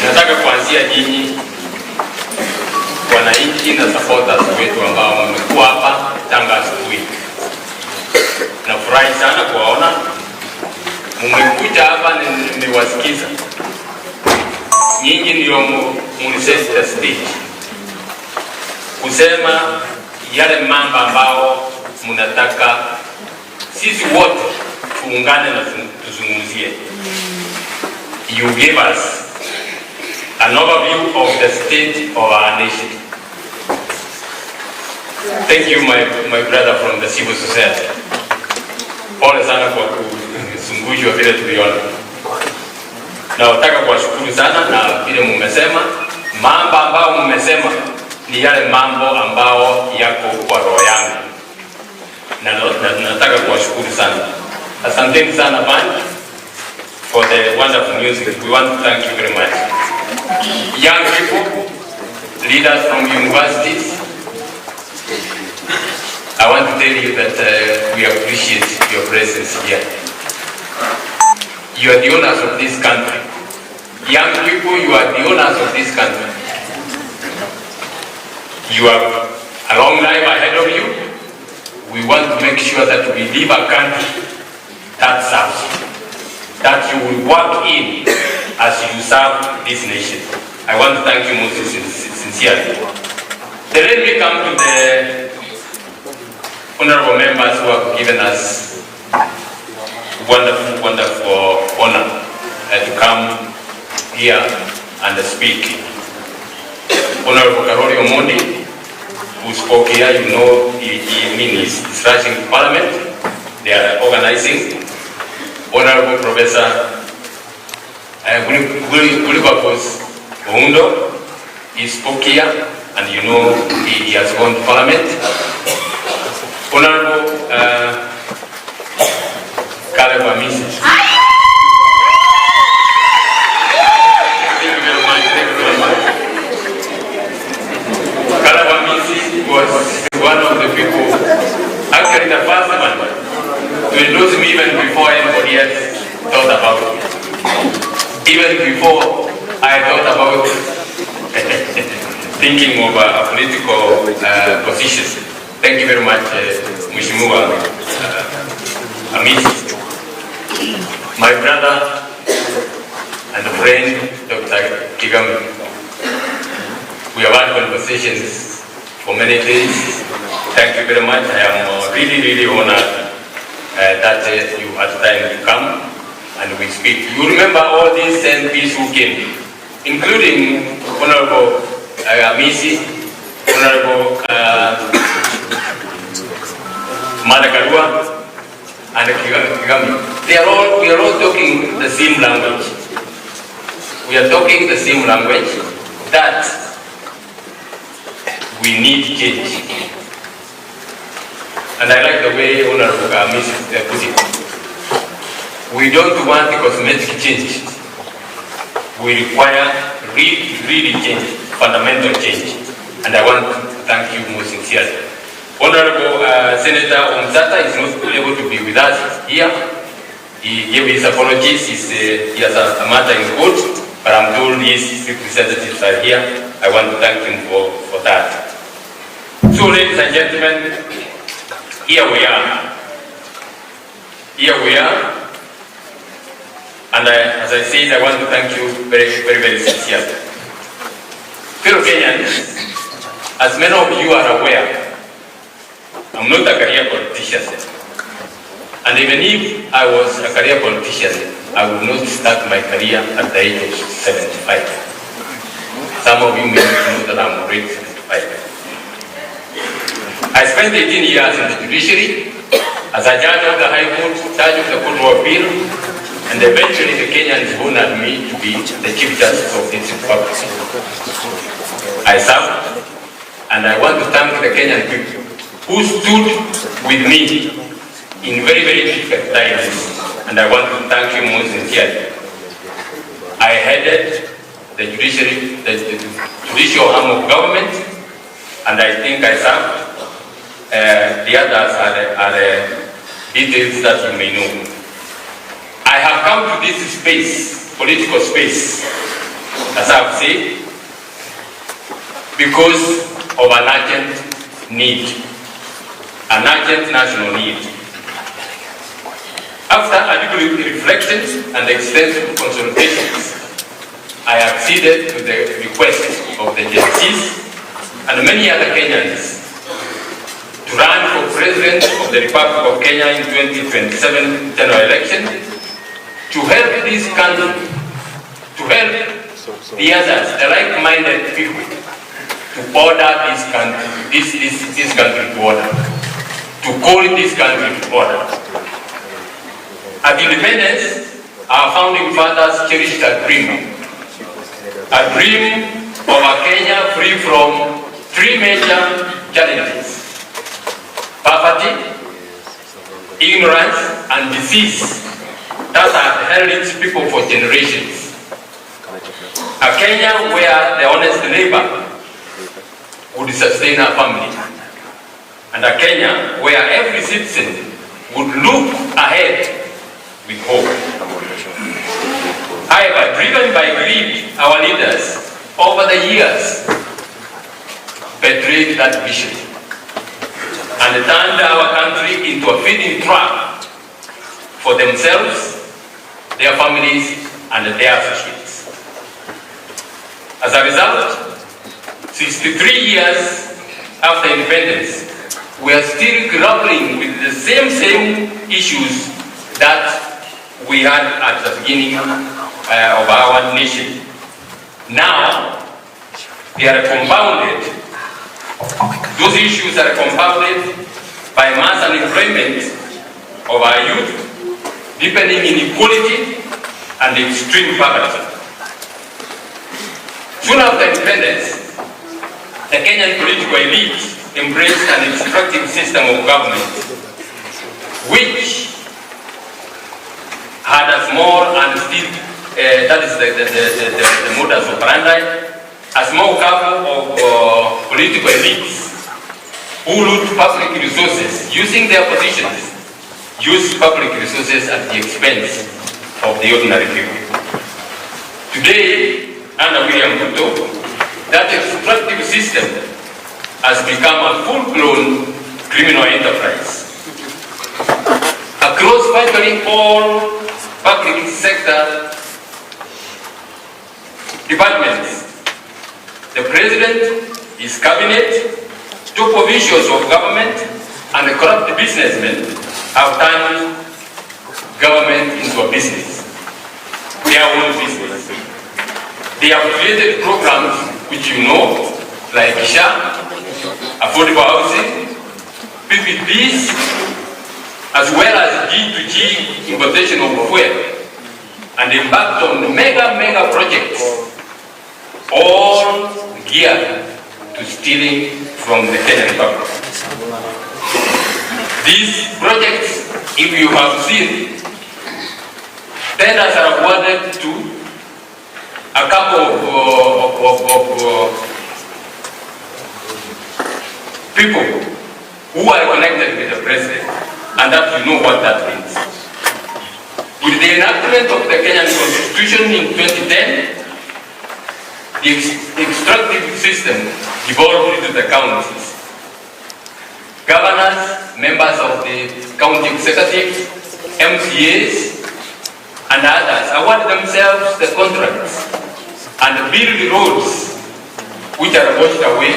Nataka kuanzia nyinyi wananchi na supporters wetu ambao mmekuwa hapa tangu asubuhi. Nafurahi sana kuwaona mmekuja hapa, nimewasikiza. Nyinyi ndio mniseta stage kusema yale mambo ambao mnataka sisi wote tuungane na tuzungumzie. You gave us an overview of the state of our nation. Thank you, my brother from the civil society. Pole sana kwa kusumbushwa vile tuliona. Na nataka kuwashukuru sana na vile mmesema mambo ambao mmesema ni yale mambo ambao yako kwa roho yangu. Na nataka kuwashukuru sana. Asanteni sana band for the wonderful music. We want to thank you very much. Young people, leaders from universities, I want to tell you that we appreciate your presence here. You are the owners of this country. Young people, you are the owners of this country. You have a long life ahead of you. we want to make sure that we leave a country that serves you, that you will work in as you serve this nation. I want to thank you most sincerely. Then let me come to the honorable members who have given us wonderful honor to come here and speak. Honorable Karoli Omondi, who spoke here, you know, he's rushing to Parliament. They are organizing. Honorable Professor Gulibakos Oundo, he spoke here, and you know he has gone to Parliament. Honorable Caleb Amisi. Thank you very much. Caleb Amisi was one of the people, actually the first one, to endorse me even before anybody else thought about it. Even before I thought about thinking of a political position. Thank you very much, Mheshimiwa Amisi. My brother and friend, Dr. Kigami. We have had conversations for many days. Thank you very much. I am really honored that you had time to come and we speak. You remember all these MPs who came, including Honorable Amisi, Honorable Maraga, and Kigami. We are all talking the same language. We are talking the same language that we need change. And I like the way Honorable Amisi put it. We don't want cosmetic change. We require really change, fundamental change. And I want to thank you most sincerely. Honorable Senator Omsata is not able to be with us here. He gave his apologies. He has a matter in court, but I'm told his representatives are here. I want to thank him for that. So, ladies and gentlemen, here we are. Here we are. And as I said, I want to thank you very sincerely. Fellow Kenyans, as many of you are aware, I'm not a career politician. And even if I was a career politician, I would not start my career at the age of 75. Some of you may know that I'm already 75. I spent 18 years in the judiciary as a judge of the High Court, judge of the Court of Appeal, and eventually the Kenyans honored me to be the Chief Justice of this republic. I served, and I want to thank the Kenyan people who stood with me in very difficult times, and I want to thank you most sincerely. I headed the judicial arm of government, and I think I served. The others are the details that you may know. I have come to this space, political space, as I've said, because of an urgent need, an urgent national need. After adequate reflections and extensive consultations, I acceded to the request of the JCs and many other Kenyans to run for President of the Republic of Kenya in 2027 general election, to help this country, to help the others, the like-minded people, to order this country to order, to call this country to order. At independence, our founding fathers cherished a dream of a Kenya free from three major challenges: poverty, ignorance, and disease that had held its people for generations. A Kenya where the honest labor would sustain a family, and a Kenya where every citizen would look ahead with hope. However, driven by greed, our leaders over the years betrayed that vision. and turned our country into a feeding trough for themselves, their families, and their associates. As a result, 63 years after independence, we are still grappling with the same issues that we had at the beginning of our nation. Now, they are compounded. Those issues are compounded by mass unemployment of our youth, deepening inequality, and extreme poverty. Soon after independence, the Kenyan political elite embraced an extractive system of government, which had a small and still, that is the modus operandi, a small couple of political elites who loot public resources, using their positions, use public resources at the expense of the ordinary people. Today, under William Ruto, that extractive system has become a full-blown criminal enterprise. Across virtually all public sector departments, the president, his cabinet, top officials of government, and the corrupt businessmen have turned government into a business, their own business. They have created programs which you know, like SHA, affordable housing, PPPs, as well as G2G importation of fuel, and embarked on mega projects, all geared to stealing from the Kenyan public. These projects, if you have seen, tenders are awarded to a couple of people who are connected with the president, and that you know what that means. With the enactment of the Kenyan Constitution in 2010, the extractive system devolved into the counties. Governors, members of the county executives, MCAs, and others award themselves the contracts and build roads which are washed away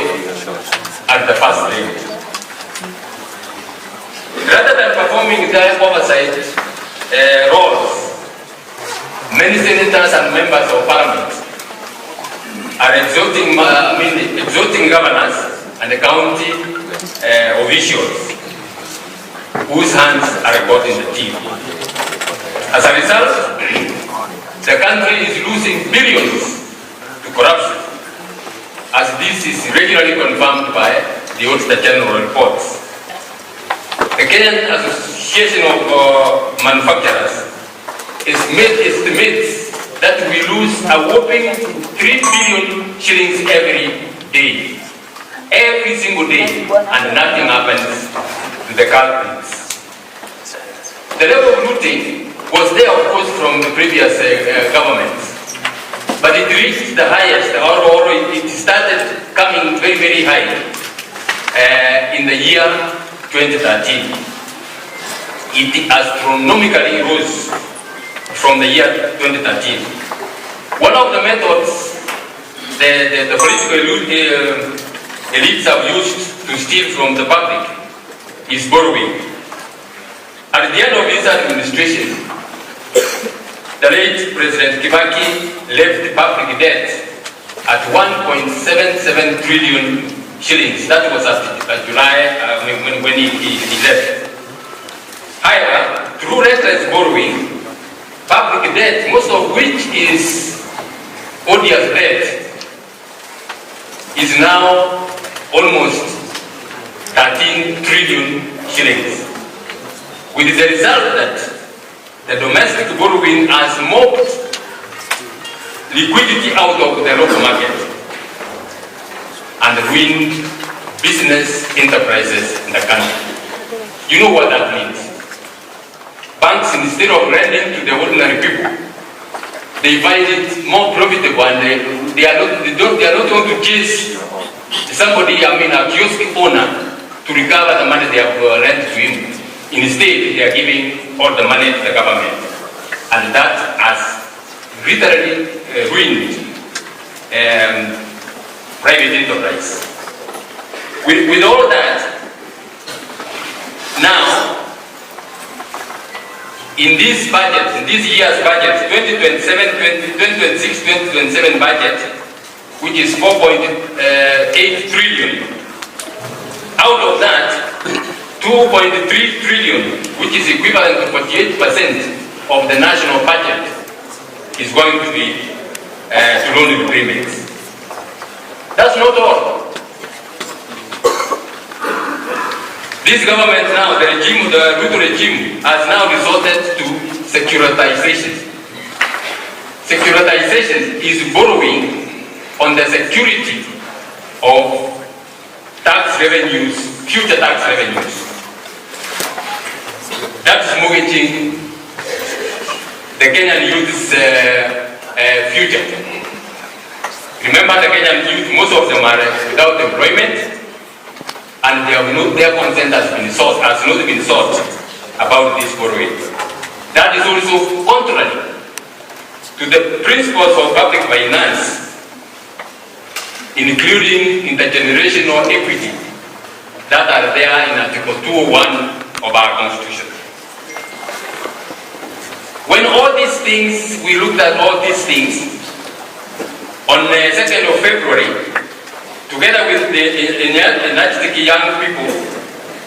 at the first rain. Rather than performing their oversight roles, many senators and members of parliament are exhorting governors and the county officials whose hands are caught in the teeth. As a result, the country is losing billions to corruption, as this is regularly confirmed by the Auditor General reports. The Kenyan Association of Manufacturers estimates that we lose a whopping 3 billion shillings every day. Every single day, and nothing happens to the culprits. The level of looting was there, of course, from the previous governments, but it reached the highest, or it started coming very high in the year 2013. It astronomically rose from the year 2013. One of the methods the political elites have used to steal from the public is borrowing. At the end of his administration, the late President Kibaki left public debt at 1.77 trillion shillings. That was at July when he left. However, through reckless borrowing, public debt, most of which is odious debt, is now almost 13 trillion shillings. With the result that the domestic borrowing has mopped liquidity out of the local market and ruined business enterprises in the country. You know what that means. Banks, instead of lending to the ordinary people, they find it more profitable, and they are not going to chase somebody, a kiosk owner, to recover the money they have lent to him. Instead, they are giving all the money to the government. And that has literally ruined private enterprise. With all that, now, in this budget, in this year's budget, 2026-2027 budget, which is 4.8 trillion, out of that, 2.3 trillion, which is equivalent to 48% of the national budget, is going to be to loan repayments. That's not all. This government now, the regime, the Ruto regime, has now resorted to securitization. Securitization is borrowing on the security of tax revenues, future tax revenues. That's mortgaging the Kenyan youth's future. Remember, the Kenyan youth, most of them are without employment, and their consent has not been sought about this borrowing. That is also contrary to the principles of public finance, including intergenerational equity, that are there in Article 201 of our Constitution. When all these things, we looked at all these things, on the 2nd of February, together with the energetic young people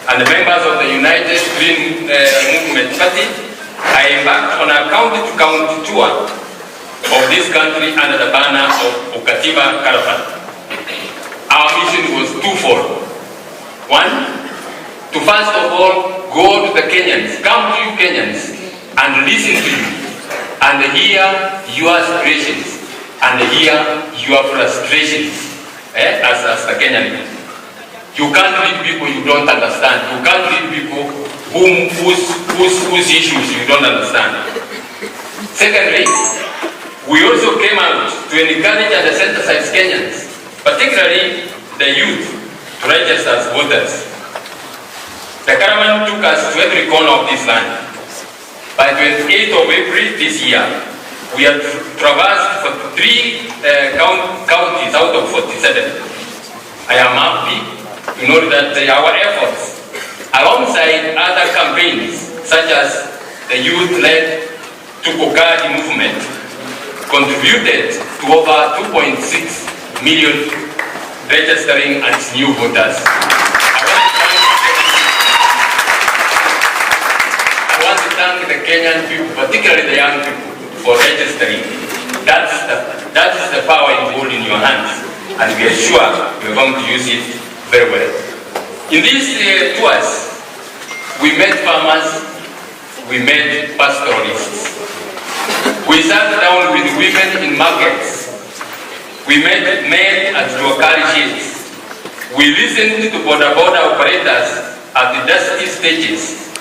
and the members of the United Green Movement Party, I embarked on a county-to-county tour of this country under the banner of Okatiba Caravan. Our mission was twofold. One, to first of all go to the Kenyans, come to you Kenyans, and listen to you, and hear your aspirations, and hear your frustrations. As the Kenyan people. You can't lead people you don't understand. You can't lead people whose issues you don't understand. Secondly, we also came out to encourage and sensitize Kenyans, particularly the youth, to register as voters. The caravan took us to every corner of this land. By 28th of April this year, we have traversed 43 counties out of 47. I am happy to know that our efforts, alongside other campaigns such as the youth-led Tukokadi movement, contributed to over 2.6 million registering as new voters. I want to thank the Kenyan people, particularly the young people, for registering. That is the power involved in your hands, and we are sure we are going to use it very well. In these tours, we met farmers, we met pastoralists, we sat down with women in markets, we met men at locality sheds, we listened to border operators at the dusty stages,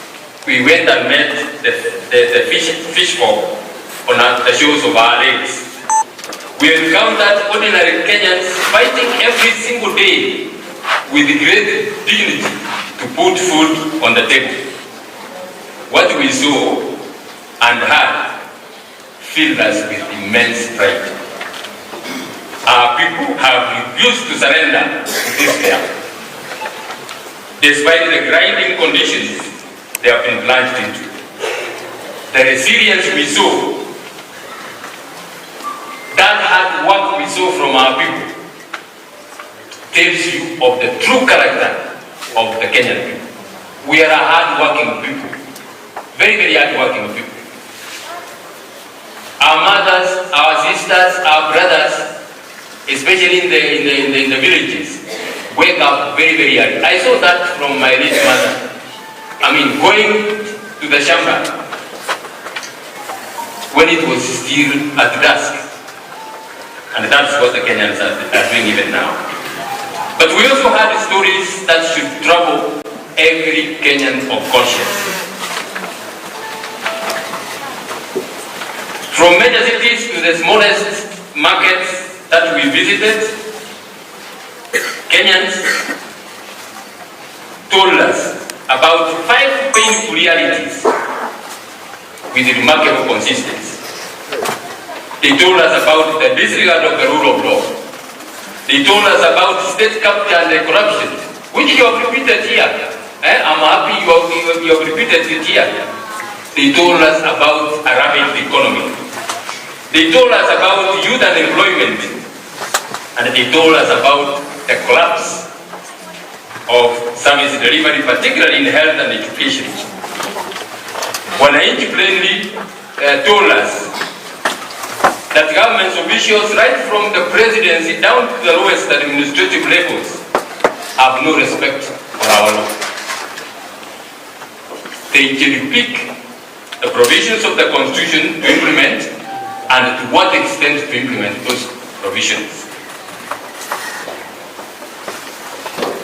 we went and met the fish folk on the shores of our lakes. We encountered ordinary Kenyans fighting every single day with great dignity to put food on the table. What we saw and heard filled us with immense pride. Our people have refused to surrender to despair, despite the grinding conditions they have been plunged into. The resilience we saw, that hard work we saw from our people, tells you of the true character of the Kenyan people. We are a hard-working people, very, very hard-working people. Our mothers, our sisters, our brothers, especially in the villages, wake up very, very early. I saw that from my late mother. I mean, going to the shamba when it was still at dusk. And that's what the Kenyans are doing even now. But we also had stories that should trouble every Kenyan of conscience. From major cities to the smallest markets that we visited, Kenyans told us about 5 painful realities with remarkable consistency. They told us about the disregard of the rule of law. They told us about state capture and corruption, which you have repeated here. I'm happy you have repeated it here. They told us about a rapid economy. They told us about youth unemployment. And they told us about the collapse of service delivery, particularly in health and education. Wananchi plainly told us that government officials, right from the presidency down to the lowest administrative levels, have no respect for our law. They cherry-pick the provisions of the Constitution to implement, and to what extent to implement those provisions.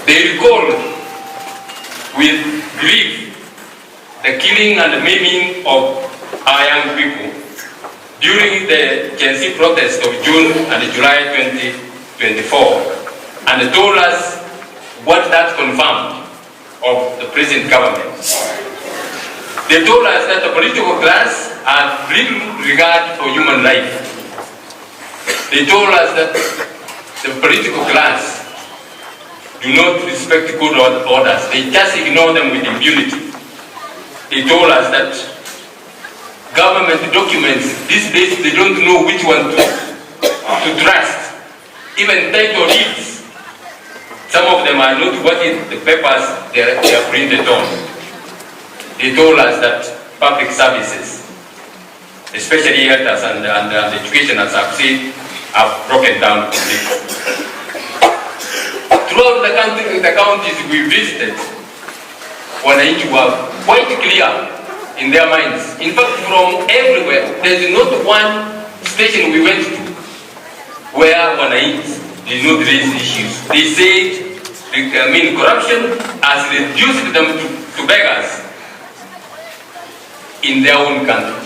They recall with grief the killing and maiming of our young people during the Gen Z protest of June and July 2024, and told us what that confirmed of the present government. They told us that the political class had little regard for human life. They told us that the political class do not respect good orders. They just ignore them with impunity. They told us that government documents, these days they don't know which one to trust. Even title deeds, some of them are not what is the papers they are printed on. They told us that public services, especially health and education, as I've said, have broken down completely. Throughout the country, the counties we visited, Wananchi were quite clear in their minds. In fact, from everywhere, there is not one station we went to where Wananchi did not raise issues. They said, corruption has reduced them to beggars in their own country.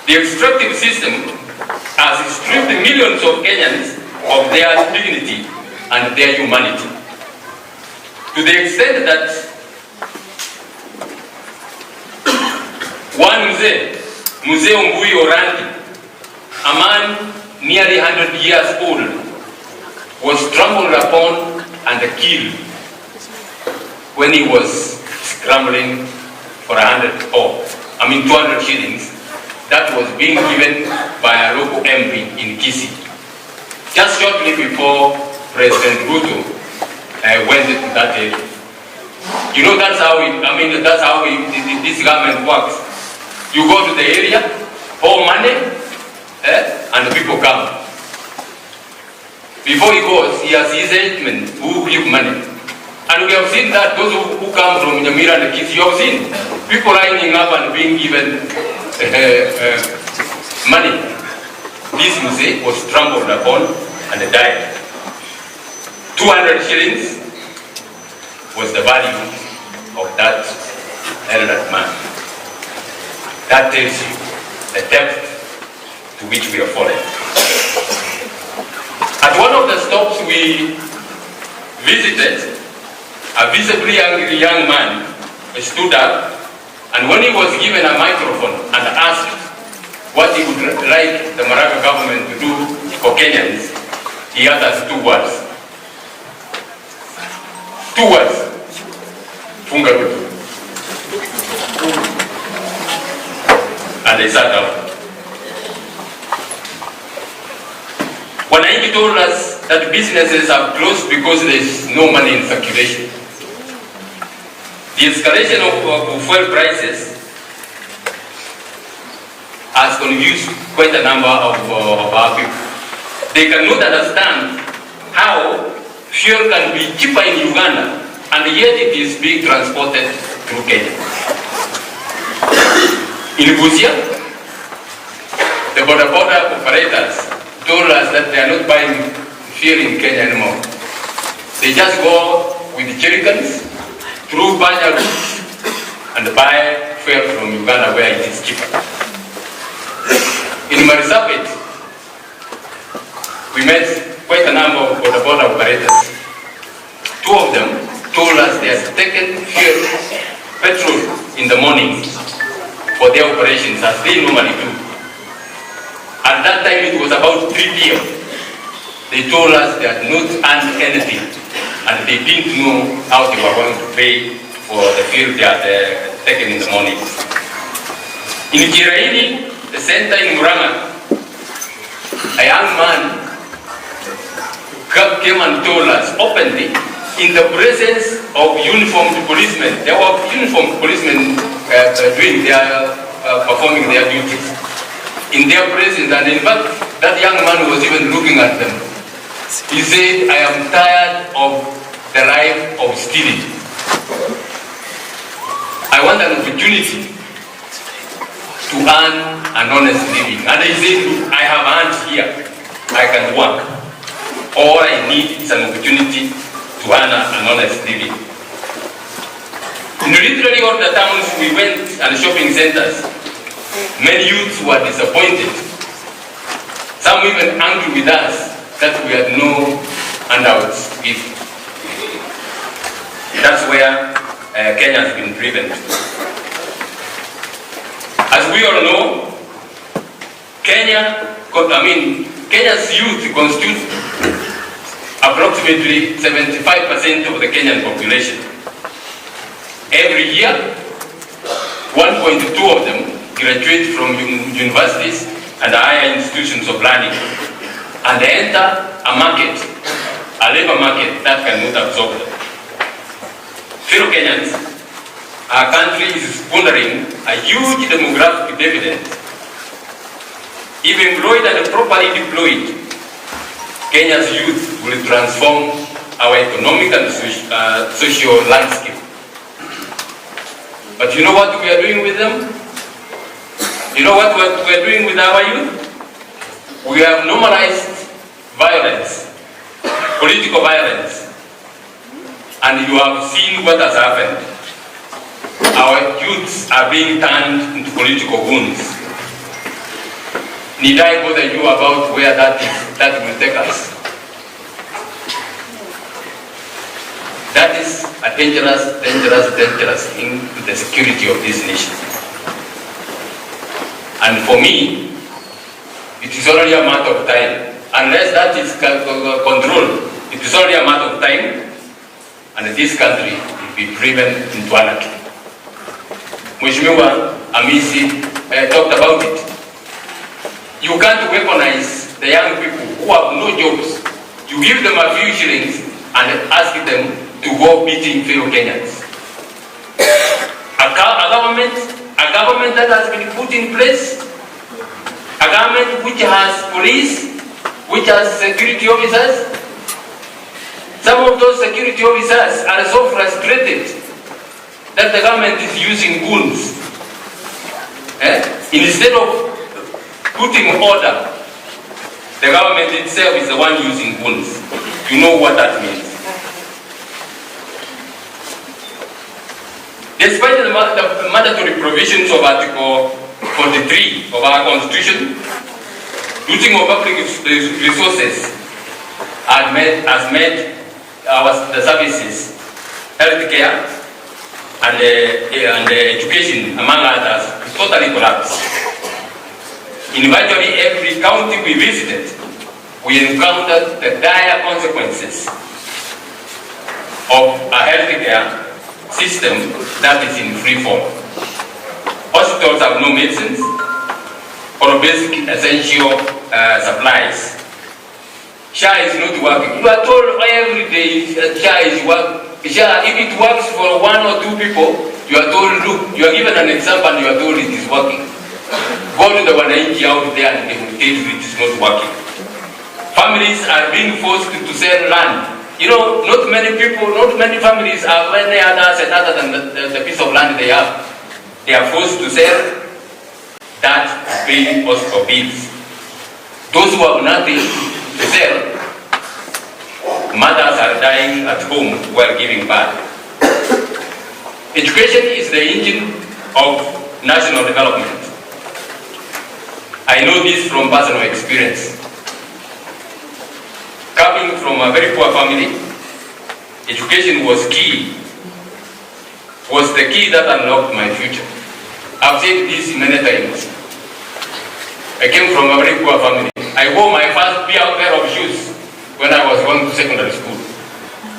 The extractive system has stripped millions of Kenyans of their dignity and their humanity, to the extent that one Mzee Mbui Orandi, a man nearly 100 years old, was trampled upon and killed when he was scrambling for 200 shillings that was being given by a local MP in Kisii, just shortly before President Ruto went to that area. You know, that's how this government works. You go to the area, pour money, and people come. Before he goes, he has his agent who give money. And we have seen that those who come from Nyamira and Kisii, you have seen people lining up and being given money. This Mzee was trampled upon and died. 200 shillings was the value of that elderly man. That tells you the depth to which we are falling. At one of the stops we visited, a visibly angry young man stood up, and when he was given a microphone and asked what he would like the Maraga government to do for Kenyans, he uttered 2 words. 2 words. Funga Ruto. And they sat down. Wananchi told us that businesses have closed because there is no money in circulation. The escalation of fuel prices has confused quite a number of our people. They cannot understand how fuel can be cheaper in Uganda and yet it is being transported through Kenya. In Busia, the border operators told us that they are not buying fuel in Kenya anymore. They just go with the jerrycans through Banya routes and buy fuel from Uganda where it is cheaper. In Marisabit, we met quite a number of border operators. 2 of them told us they had taken petrol in the morning for their operations, as they normally do. At that time, it was about 3 p.m. They told us they had not earned anything, and they didn't know how they were going to pay for the fuel they had taken in the morning. In Jiraini, the center in Maraga, a young man came and told us openly, in the presence of uniformed policemen. There were uniformed policemen performing their duties. In their presence, and in fact, that young man was even looking at them. He said, I am tired of the life of stealing. I want an opportunity to earn an honest living. And he said, I have earned here, I can work. All I need is an opportunity to earn an honest living. In literally all the towns we went and shopping centers, many youths were disappointed. Some even angry with us that we had no handouts with. That's where Kenya has been driven to. As we all know, Kenya's youth constitute approximately 75% of the Kenyan population. Every year, 1.2 of them graduate from universities and higher institutions of learning, and they enter a labor market that cannot absorb them. Fellow Kenyans, our country is squandering a huge demographic dividend. If employed and properly deployed, Kenya's youth will transform our economic and social landscape. But you know what we are doing with them? You know what we are doing with our youth? We have normalized violence, political violence, and you have seen what has happened. Our youths are being turned into political goons. Need I bother you about where that will take us? That is a dangerous thing to the security of this nation. And for me, it is only a matter of time. Unless that is controlled, it is only a matter of time, and this country will be driven into anarchy. Mheshimiwa Amisi talked about it. You can't weaponize the young people who have no jobs. You give them a few shillings and ask them to go beating fellow Kenyans. A government that has been put in place, a government which has police, which has security officers. Some of those security officers are so frustrated that the government is using goons. Instead of putting order, the government itself is the one using goons. You know what that means. Despite the mandatory provisions of Article 43 of our Constitution, looting of public resources has made the services, healthcare, and education, among others, totally collapse. In virtually every county we visited, we encountered the dire consequences of a healthcare system that is in free fall. Hospitals have no medicines or basic essential supplies. SHA is not working. You are told every day SHA is working. SHA, if it works for 1 or 2 people, you are told, look, you are given an example and you are told it is working. Go to the wananchi out there and they will tell you it is not working. Families are being forced to sell land. You know, not many families have any other asset other than the piece of land they have. They are forced to sell that to pay hospital bills. Those who have nothing to sell, mothers are dying at home while giving birth. Education is the engine of national development. I know this from personal experience. Coming from a very poor family education was key, was the key that unlocked my future. I've said this many times. I came from a very poor family. I wore my first pair of shoes when I was going to secondary school.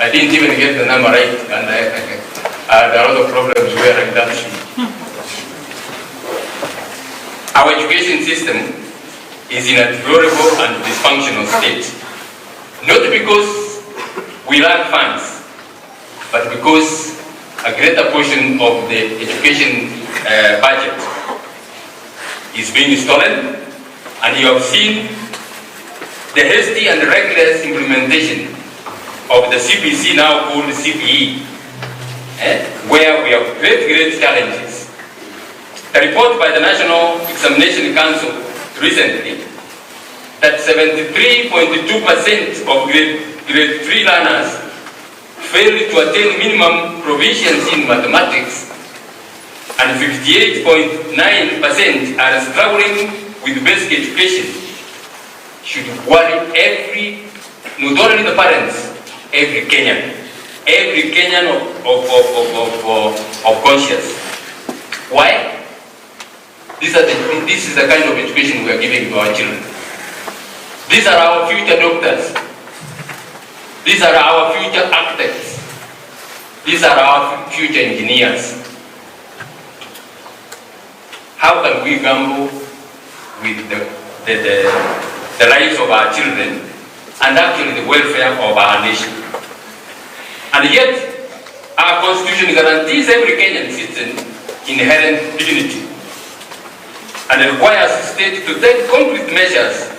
I didn't even get the number right, and I had a lot of problems wearing that shoe. Our education system is in a deplorable and dysfunctional state. Not because we lack funds, but because a greater portion of the education budget is being stolen, and you have seen the hasty and reckless implementation of the CBC, now called CPE, where we have great challenges. The report by the National Examination Council recently that 73.2% of grade 3 learners failed to attain minimum proficiency in mathematics, and 58.9% are struggling with basic education, should worry not only the parents, every Kenyan of conscience. Why? This is the kind of education we are giving to our children. These are our future doctors. These are our future architects. These are our future engineers. How can we gamble with the lives of our children and actually the welfare of our nation? And yet, our Constitution guarantees every Kenyan citizen inherent dignity and requires the state to take concrete measures,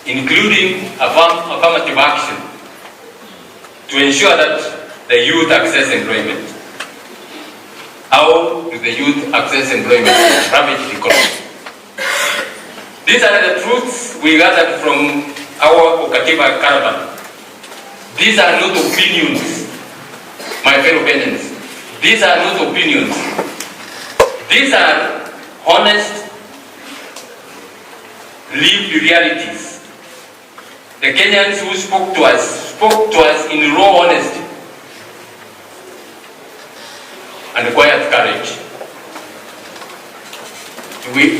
including affirmative action, to ensure that the youth access employment. How do the youth access employment? Rapidly growing. These are the truths we gathered from our Okativa caravan. These are not opinions, my fellow Kenyans. These are not opinions. These are honest, lived realities. The Kenyans who spoke to us in raw honesty and quiet courage.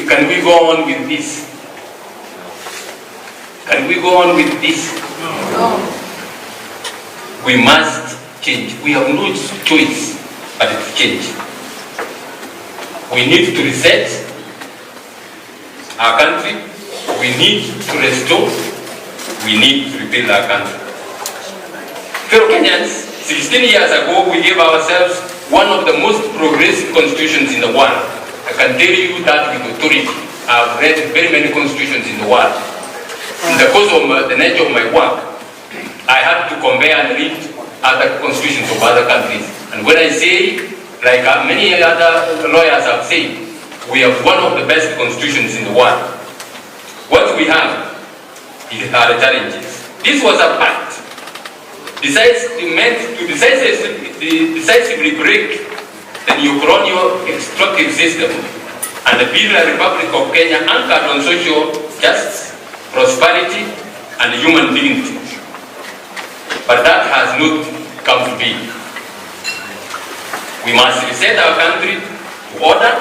Can we go on with this? Can we go on with this? No. We must change. We have no choice but to change. We need to reset our country. We need to restore. We need to rebuild our country. Fellow Kenyans, 16 years ago, we gave ourselves one of the most progressive constitutions in the world. I can tell you that with authority. I've read very many constitutions in the world. In the course of the nature of my work, I had to compare and read other constitutions of other countries. And when I say, like many other lawyers have said, we have one of the best constitutions in the world. What we have are the challenges. This was a pact meant to decisively break the neo-colonial extractive system and build a Republic of Kenya anchored on social justice, prosperity, and human dignity. But that has not come to be. We must reset our country to order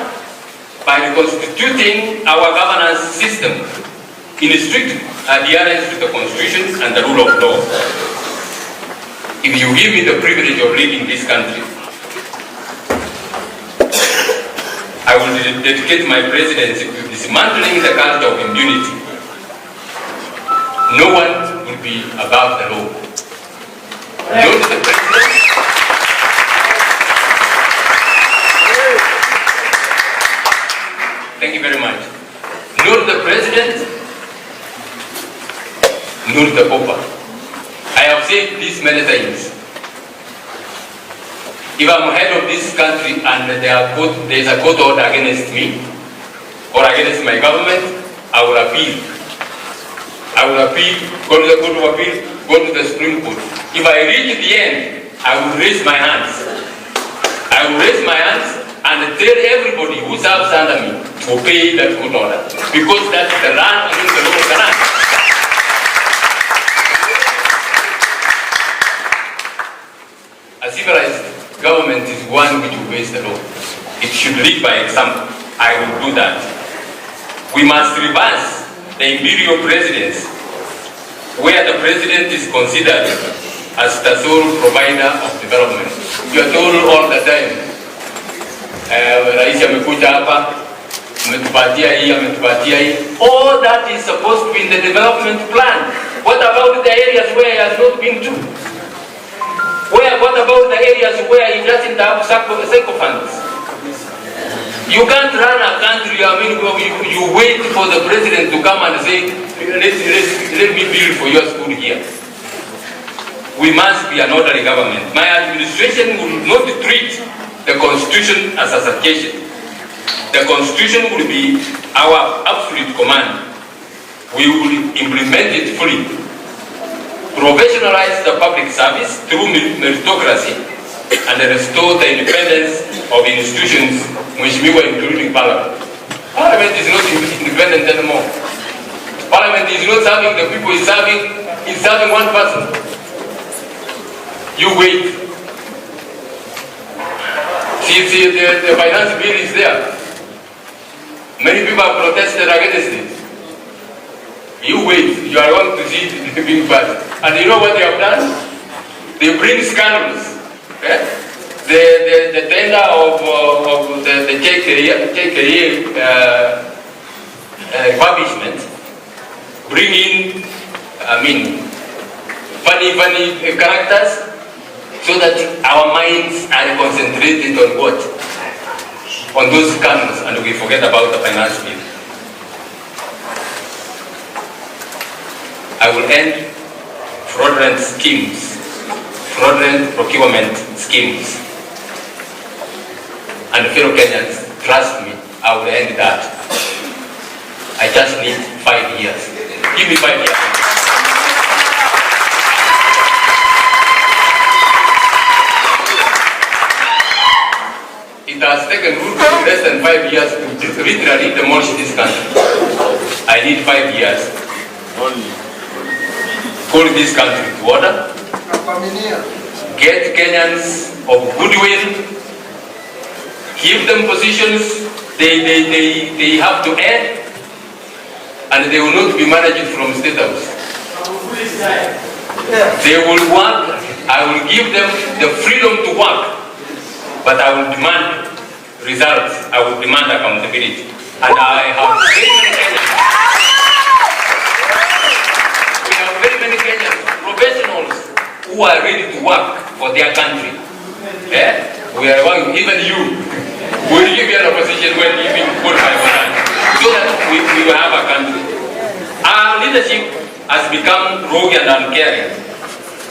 by reconstituting our governance system in strict adherence to the Constitution and the rule of law. If you give me the privilege of leading this country, I will dedicate my presidency to dismantling the culture of impunity. No one will be above the law. Not the president. Thank you very much. Not the president, not the pauper. I have said this many times. If I'm head of this country and there is a court order against me or against my government, I will appeal. I will appeal, go to the Court of Appeal, go to the Supreme Court. If I reach the end, I will raise my hands. I will raise my hands and tell everybody who serves under me to obey that court order. Because that's the land against the law of the land. As government is one which obeys the law. It should lead by example. I will do that. We must reverse the imperial presidents, where the president is considered as the sole provider of development. You are told all the time, Rais amekuja hapa, ametupatia hii, ametupatia hii. All that is supposed to be in the development plan. What about the areas where he has not been to? What about the areas where he doesn't have funds? You can't run a country, I mean, you wait for the president to come and say, let me build for your school here. We must be an orderly government. My administration will not treat the constitution as a suggestion. The constitution will be our absolute command. We will implement it fully. Professionalize the public service through meritocracy and restore the independence of institutions, including Parliament. Parliament is not independent anymore. Parliament is not serving the people it's serving one person. You wait. See, the finance bill is there. Many people have protested against it. You wait, you are going to see it being passed. And you know what they have done? They bring scandals. The tender of the J career refurbishment, bring in, funny characters, so that our minds are concentrated on what? On those scandals, and we forget about the finance bill. I will end fraudulent schemes, fraudulent procurement schemes. And fellow Kenyans, trust me, I will end that. I just need 5 years. Give me 5 years. It has taken less than 5 years to literally demolish this country. I need 5 years. Call this country to order. Get Kenyans of goodwill. Give them positions they have to earn, and they will not be managed from State House. They will work. I will give them the freedom to work, but I will demand results. I will demand accountability. And I have very many Kenyans. We have very many Kenyans, professionals, who are ready to work for their country. We are going, even you, will give you an opposition when you being put by one, so that we will have a country. Our leadership has become rogue and uncaring.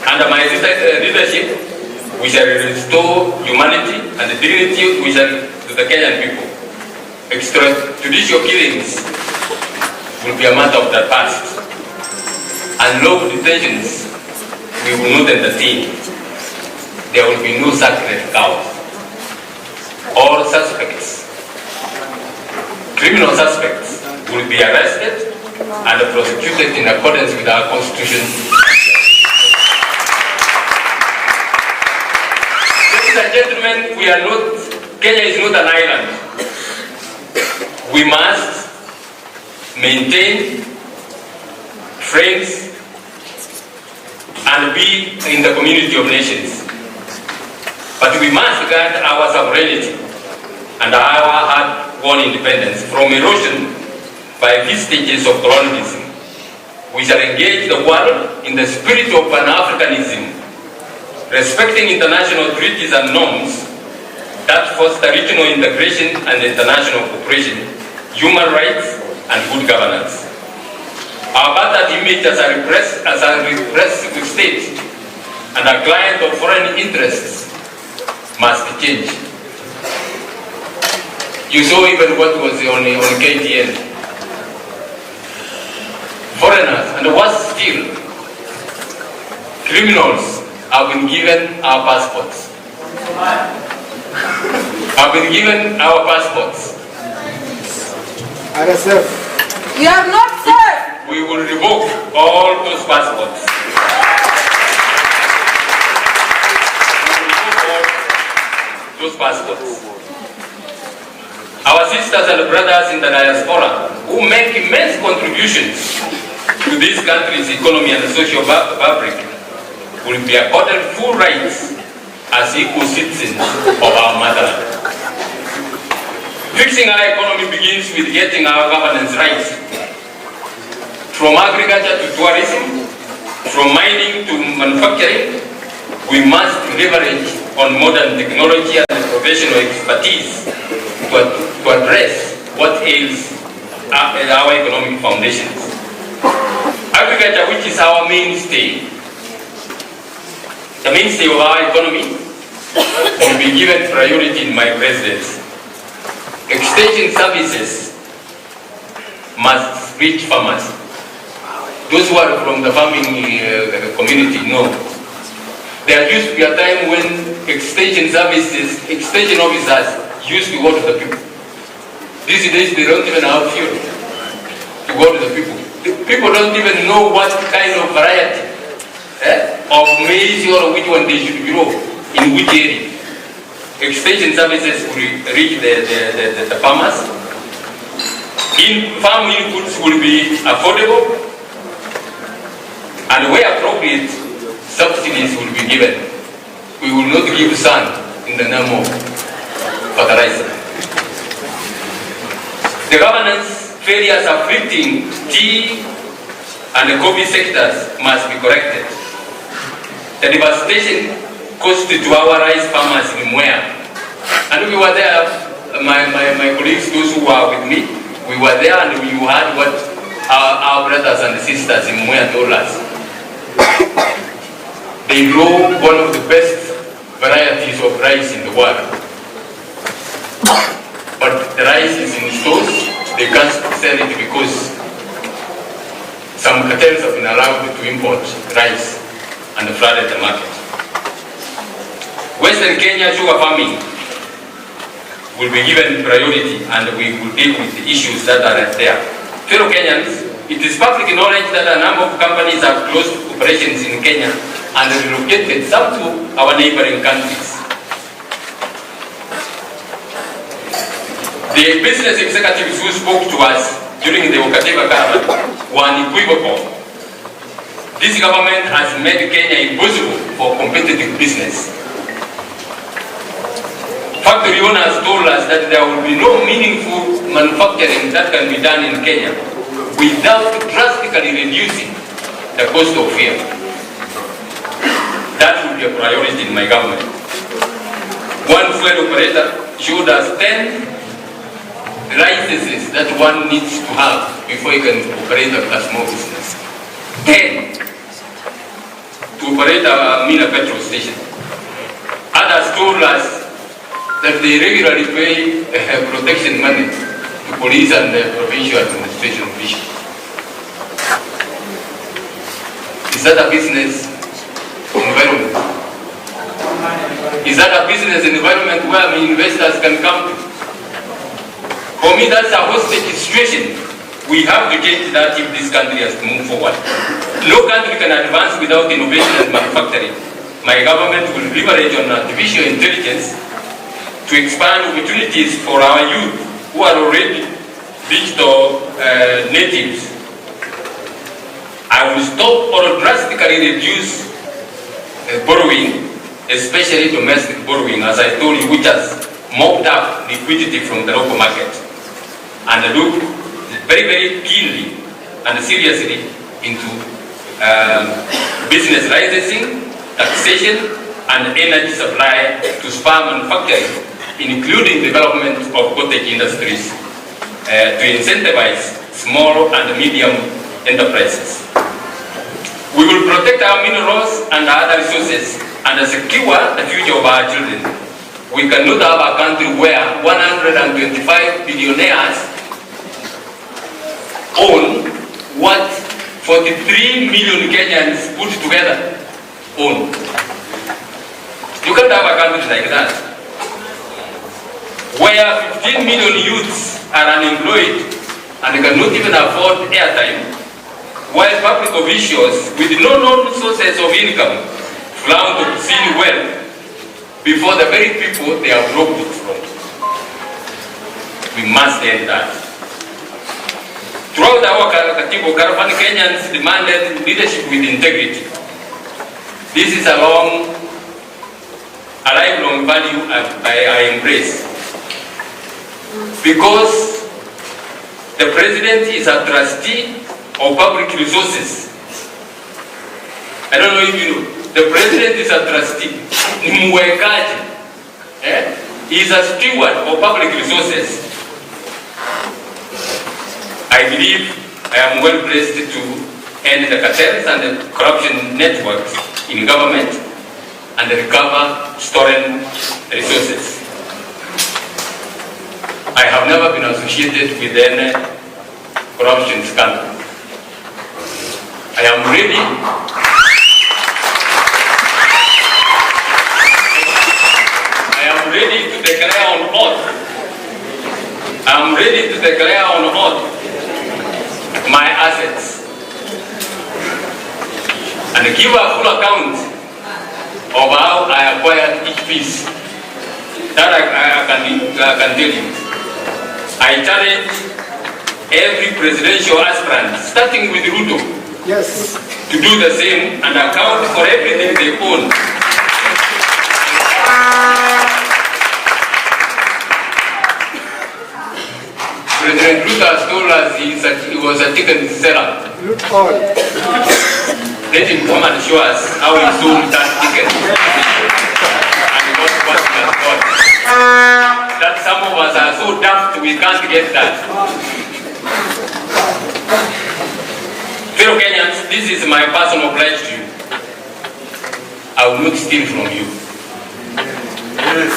Under my leadership, we shall restore humanity and dignity to the Kenyan people. Extrajudicial killings will be a matter of the past. Unlawful detentions we will not entertain. There will be no sacred cows. All suspects, criminal suspects, will be arrested and prosecuted in accordance with our constitution. Ladies and gentlemen, Kenya is not an island. We must maintain friends and be in the community of nations. But we must guard our sovereignty and our hard-won independence from erosion by vestiges of colonialism. We shall engage the world in the spirit of Pan-Africanism, respecting international treaties and norms that foster regional integration and international cooperation, human rights, and good governance. Our battered image as a repressive state and a client of foreign interests must change. You saw even what was on KTN. Foreigners, and worse still, criminals have been given our passports. RSF. You have not served. We will revoke all those passports. those passports. Our sisters and brothers in the diaspora who make immense contributions to this country's economy and social fabric will be accorded full rights as equal citizens of our motherland. Fixing our economy begins with getting our governance right. From agriculture to tourism, from mining to manufacturing, we must leverage on modern technology and professional expertise to address what ails our economic foundations. Agriculture, which is our mainstay, the mainstay of our economy, will be given priority in my presidency. Extension services must reach farmers. Those who are from the farming community know. There used to be a time when extension services, extension officers used to go to the people. These days they don't even have fuel to go to the people. The people don't even know what kind of variety of maize or which one they should grow in which area. Extension services will reach the farmers. Farm inputs will be affordable, and where appropriate, subsidies will be given. We will not give sand in the name of fertilizer. The governance failures afflicting tea and the coffee sectors must be corrected. The devastation caused to our rice farmers in Mwea. And we were there, my colleagues, those who were with me, we were there and we heard what our brothers and sisters in Mwea told us. They grow one of the best varieties of rice in the world. But the rice is in stores, they can't sell it because some cartels have been allowed to import rice and flood the market. Western Kenya sugar farming will be given priority and we will deal with the issues that are there. Fellow Kenyans, it is public knowledge that a number of companies have closed operations in Kenya and relocated some to our neighboring countries. The business executives who spoke to us during the Okateva government were unequivocal. This government has made Kenya impossible for competitive business. Factory owners told us that there will be no meaningful manufacturing that can be done in Kenya without drastically reducing the cost of fuel. That will be a priority in my government. One fuel operator showed us 10 licenses that one needs to have before you can operate a small business. 10 to operate a Mina petrol station. Others told us that they regularly pay protection money to police and the provincial administration officials. Is that a business environment? Is that a business environment where investors can come to? For me, that's a hostage situation. We have to change that if this country has to move forward. No country can advance without innovation and manufacturing. My government will leverage on artificial intelligence to expand opportunities for our youth who are already digital natives. I will stop or drastically reduce borrowing, especially domestic borrowing, as I told you, which has mopped up liquidity from the local market, and look very, very keenly and seriously into business licensing, taxation, and energy supply to spur manufacturing, including development of cottage industries to incentivize small and medium enterprises. We will protect our minerals and other resources and secure the future of our children. We cannot have a country where 125 billionaires own what 43 million Kenyans put together own. You can't have a country like that, where 15 million youths are unemployed and cannot even afford airtime, while public officials with no known sources of income flaunt obscene wealth before the very people they have robbed it from. We must end that. Throughout our Katibu Caravan, Kenyans demanded leadership with integrity. This is a lifelong value I embrace. Because the president is a trustee of public resources. I don't know if you know. The president is a trustee. He is a steward of public resources. I believe I am well placed to end the cartels and the corruption networks in government and recover stolen resources. I have never been associated with any corruption scandal. I am ready. I am ready to declare on oath. I am ready to declare on oath my assets and give a full account of how I acquired each piece. That I can tell you. I challenge every presidential aspirant, starting with Ruto, Yes. to do the same and account for everything they own. President Ruto has told us he was a chicken seller. Loot all. Let him come and show us how he sold that chicken and what he has got. That some of us are so daft we can't get that. Fellow Kenyans, this is my personal pledge to you. I will not steal from you.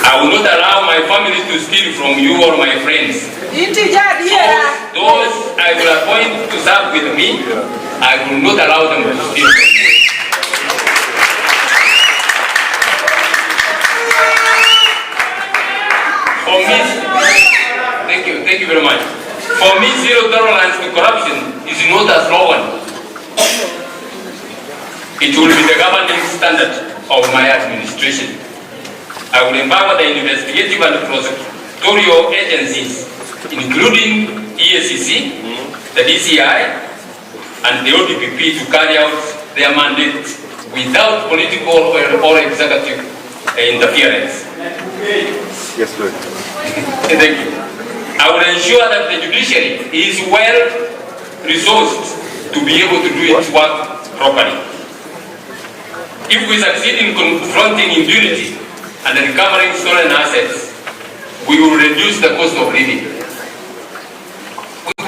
I will not allow my family to steal from you or my friends. Those I will appoint to serve with me, I will not allow them to steal from you. For me, thank you very much. For me, zero tolerance to corruption is not a slogan. It will be the governing standard of my administration. I will empower the investigative and prosecutorial agencies, including EACC, the DCI, and the ODPP to carry out their mandate without political or executive interference. Yes, Lord. Thank you. I will ensure that the judiciary is well resourced to be able to do its work properly. If we succeed in confronting impunity and recovering stolen assets, we will reduce the cost of living.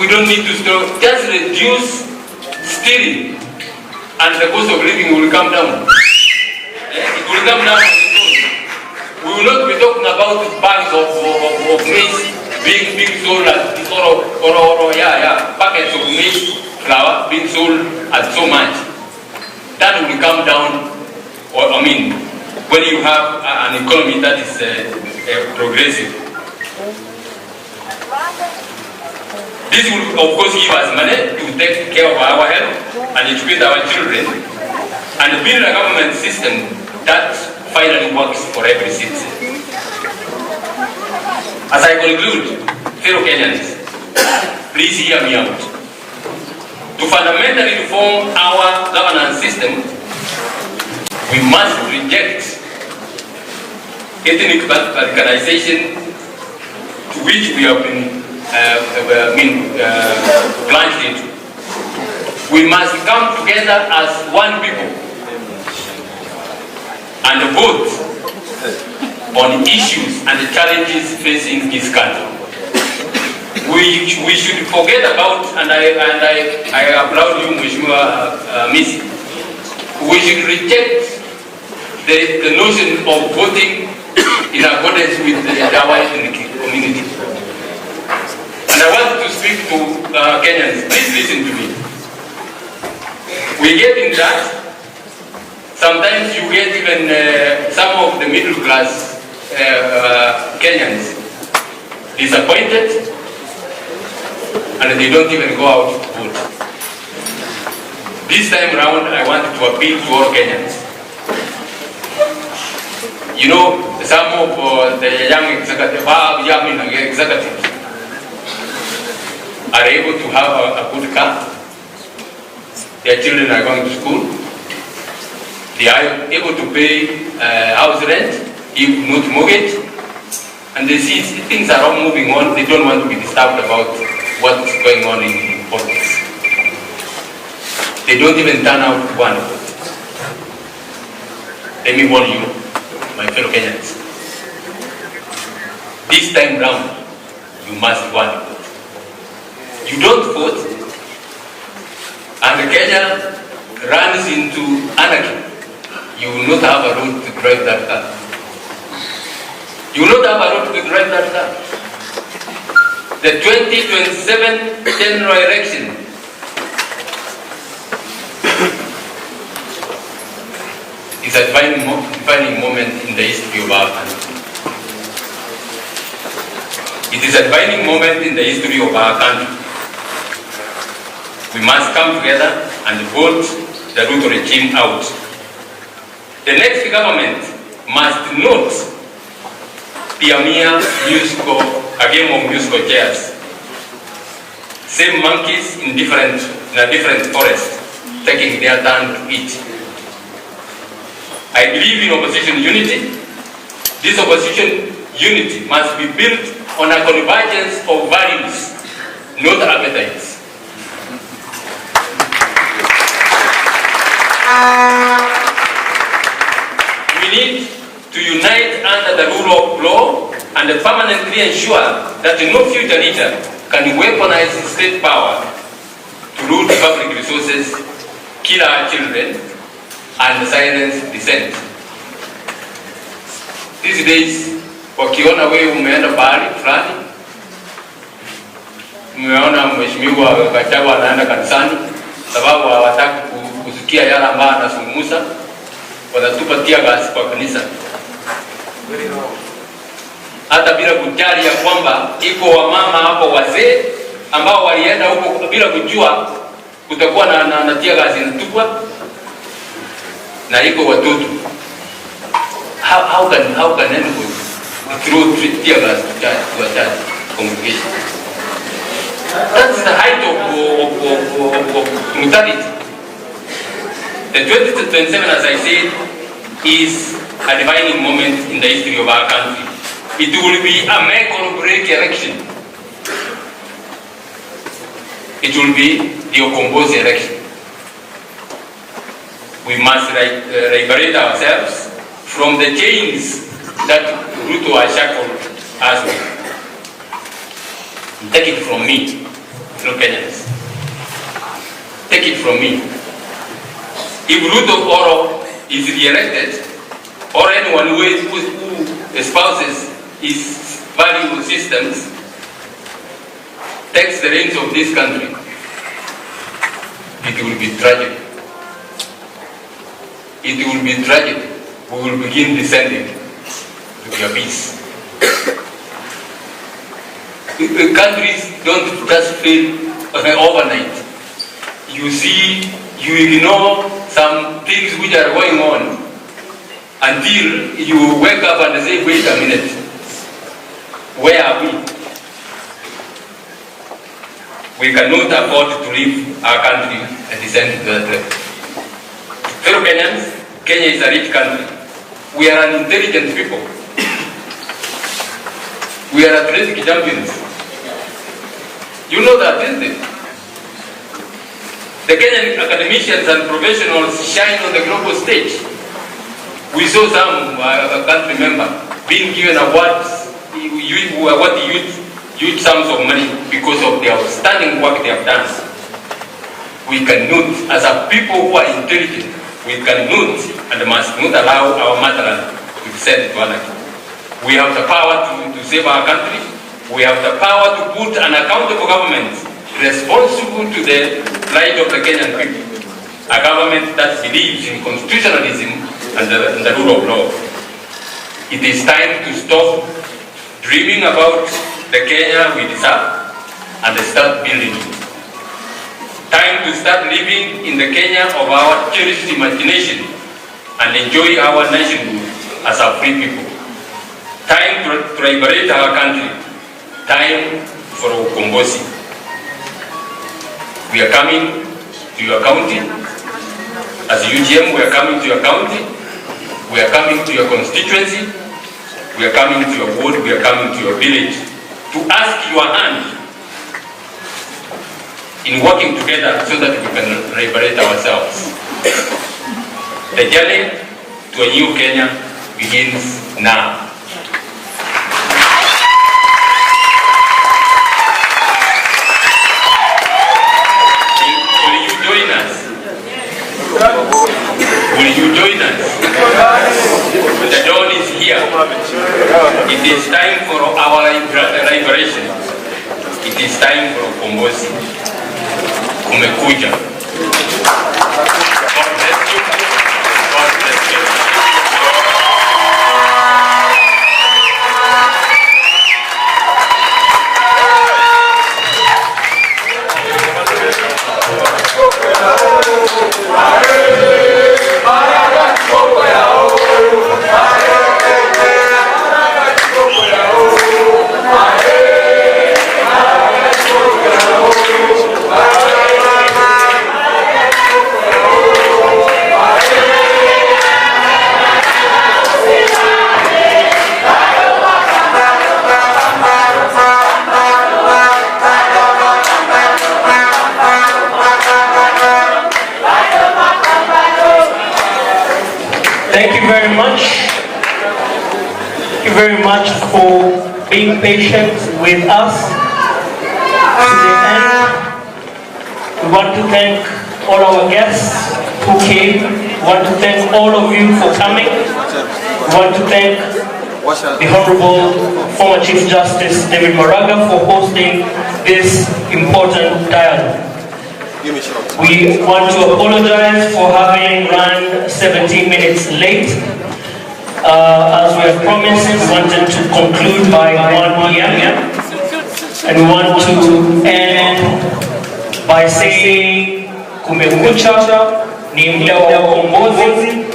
We don't need to just reduce stealing and the cost of living will come down. It will come down. We will not be talking about bags of maize being sold at packets of maize flour being sold at so much. That will come down, when you have an economy that is progressive. This will, of course, give us money to take care of our health and educate our children and build a government system that finally works for every citizen. As I conclude, fellow Kenyans, please hear me out. To fundamentally reform our governance system, we must reject ethnic balkanization to which we have been plunged into. We must come together as one people and vote on issues and the challenges facing this country. We should forget about, and I applaud you, Mheshimiwa Misi. We should reject the notion of voting in accordance with our ethnic community. And I want to speak to Kenyans. Please listen to me. We get in that. Sometimes you get even some of the middle class Kenyans disappointed and they don't even go out to vote. This time around, I want to appeal to all Kenyans. You know, some of the young executives are able to have a good car. Their children are going to school. They are able to pay house rent, if not mortgage, and they see things are all moving on. They don't want to be disturbed about what's going on in politics. They don't even turn out to one vote. Let me warn you, my fellow Kenyans. This time round, you must one vote. You don't vote, and Kenya runs into anarchy. You will not have a road to drive that car. You will not have a road to drive that car. The 2027 general election is a defining moment in the history of our country. It is a defining moment in the history of our country. We must come together and vote the Ruto regime out. The next government must not be a mere a game of musical chairs. Same monkeys in a different forest, taking their turn to eat. I believe in opposition unity. This opposition unity must be built on a convergence of values, not appetites. We need to unite under the rule of law and permanently ensure that no future leader can weaponize state power to root public resources, kill our children, and silence dissent. These days, wakiona wewe umeenda bahari fulani, umeona mheshimiwa Gachagua anaenda kanisani, sababu hawataki kusikia yale ambayo anazungumza, wanatupatia gasi kwa kanisa. Hata bila kujali ya kwamba iko wamama hapo wazee ambao walienda huko bila kujua kutakuwa na tia gasi inatupwa, na iko watoto. How can anybody throw tear gas to a church congregation? That's the height of brutality. The 2027, as I said, is a defining moment in the history of our country. It will be a make or break election. It will be the Okombo's election. We must liberate ourselves from the chains that Ruto has shackled us with. Take it from me, fellow Kenyans. Take it from me. If Ruto Oro is re-elected, or anyone who espouses his value systems takes the reins of this country, it will be tragic. It will be tragic. We will begin descending to the abyss. The countries don't just fail overnight. You see, you ignore some things which are going on until you wake up and say, wait a minute, where are we? We cannot afford to leave our country and descend to that level. Fellow Kenyans, Kenya is a rich country. We are an intelligent people. We are athletic champions. You know that, isn't it? The Kenyan academicians and professionals shine on the global stage. We saw some country member being given awards, huge sums of money because of the outstanding work they have done. We cannot, as a people who are intelligent, we cannot and must not allow our motherland to descend to anarchy. We have the power to save our country. We have the power to put an accountable government responsible to the plight of the Kenyan people. A government that believes in constitutionalism and the rule of law. It is time to stop dreaming about the Kenya we deserve and start building it. Time to start living in the Kenya of our cherished imagination and enjoy our nationhood as a free people. Time to liberate our country. Time for ukombozi. We are coming to your county. As UGM, we are coming to your county. We are coming to your constituency. We are coming to your ward. We are coming to your village to ask your hand in working together so that we can liberate ourselves. The journey to a new Kenya begins now. Will you join us? Will you join us? The dawn is here. It is time for our liberation. It is time for ukombozi. Kumekuja. God bless you. God bless you. Thank you very much. Thank you very much for being patient with us to the end. We want to thank all our guests who came. We want to thank all of you for coming. We want to thank the Honorable former Chief Justice David Maraga for hosting this important dialogue. We want to apologize for having run 17 minutes late. As we have promised, we wanted to conclude by 1 p.m. And we want to end by saying Kumekucha, ni muda wa ukombozi.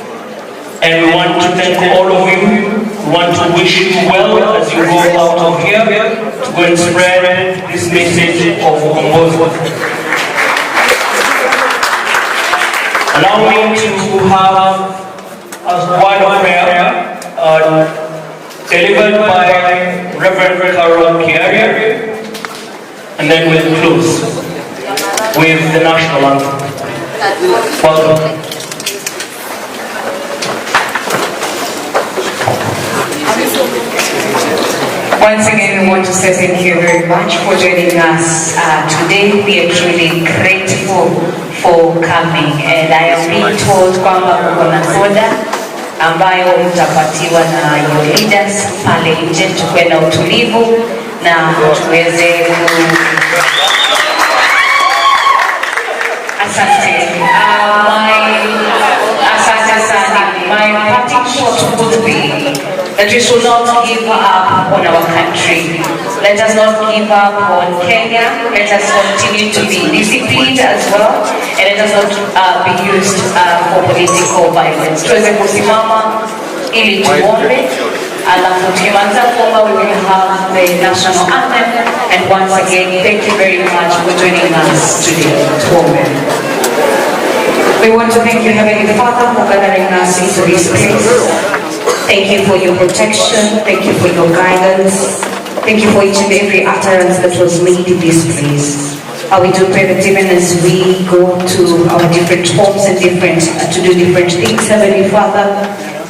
And we want to thank all of you. We want to wish you well as you go out of here to go and spread this message of ukombozi. Allow me to have a word of prayer delivered by Reverend Carol Kiaria, and then we'll close with the national anthem. Welcome. Once again, we want to say thank you very much for joining us today. We are truly grateful for coming, and I am being told kwamba kuna soda ambayo mtapatiwa na your leaders pale nje, tukue na utulivu na tuweze my parting shot would be that we should not give up on our country. Let us not give up on Kenya. Let us continue to be disciplined as well, and let us not be used for political violence. Tuweze kusimama ili tuombe, alafu tukimaliza kuomba we will have the national anthem. And once again, thank you very much for joining us today. Tuombe. We want to thank you, Heavenly Father, for gathering us into this place. Thank you for your protection. Thank you for your guidance. Thank you for each and every utterance that was made in this place. We do pray that even as we go to our different homes and to do different things, Heavenly Father,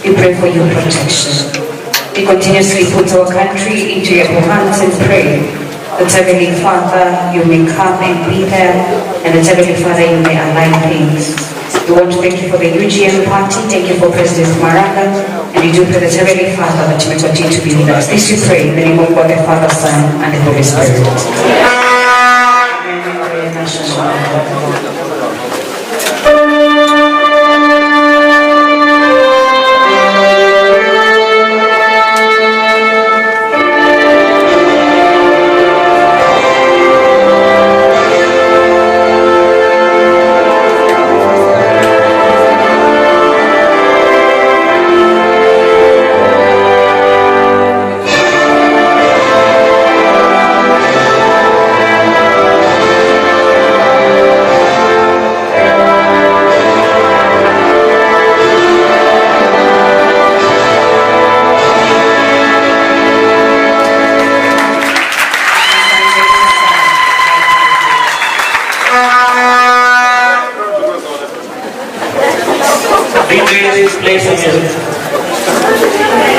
we pray for your protection. We continuously put our country into your hands and pray that, Heavenly Father, you may come and be there, and that, Heavenly Father, you may align things. We want to thank you for the UGM party. Thank you for President Maraga. And we do pray that, Heavenly Father, that you may continue to be with us. This we pray in the name of God, the Father, Son, and the Holy Spirit. Play some music.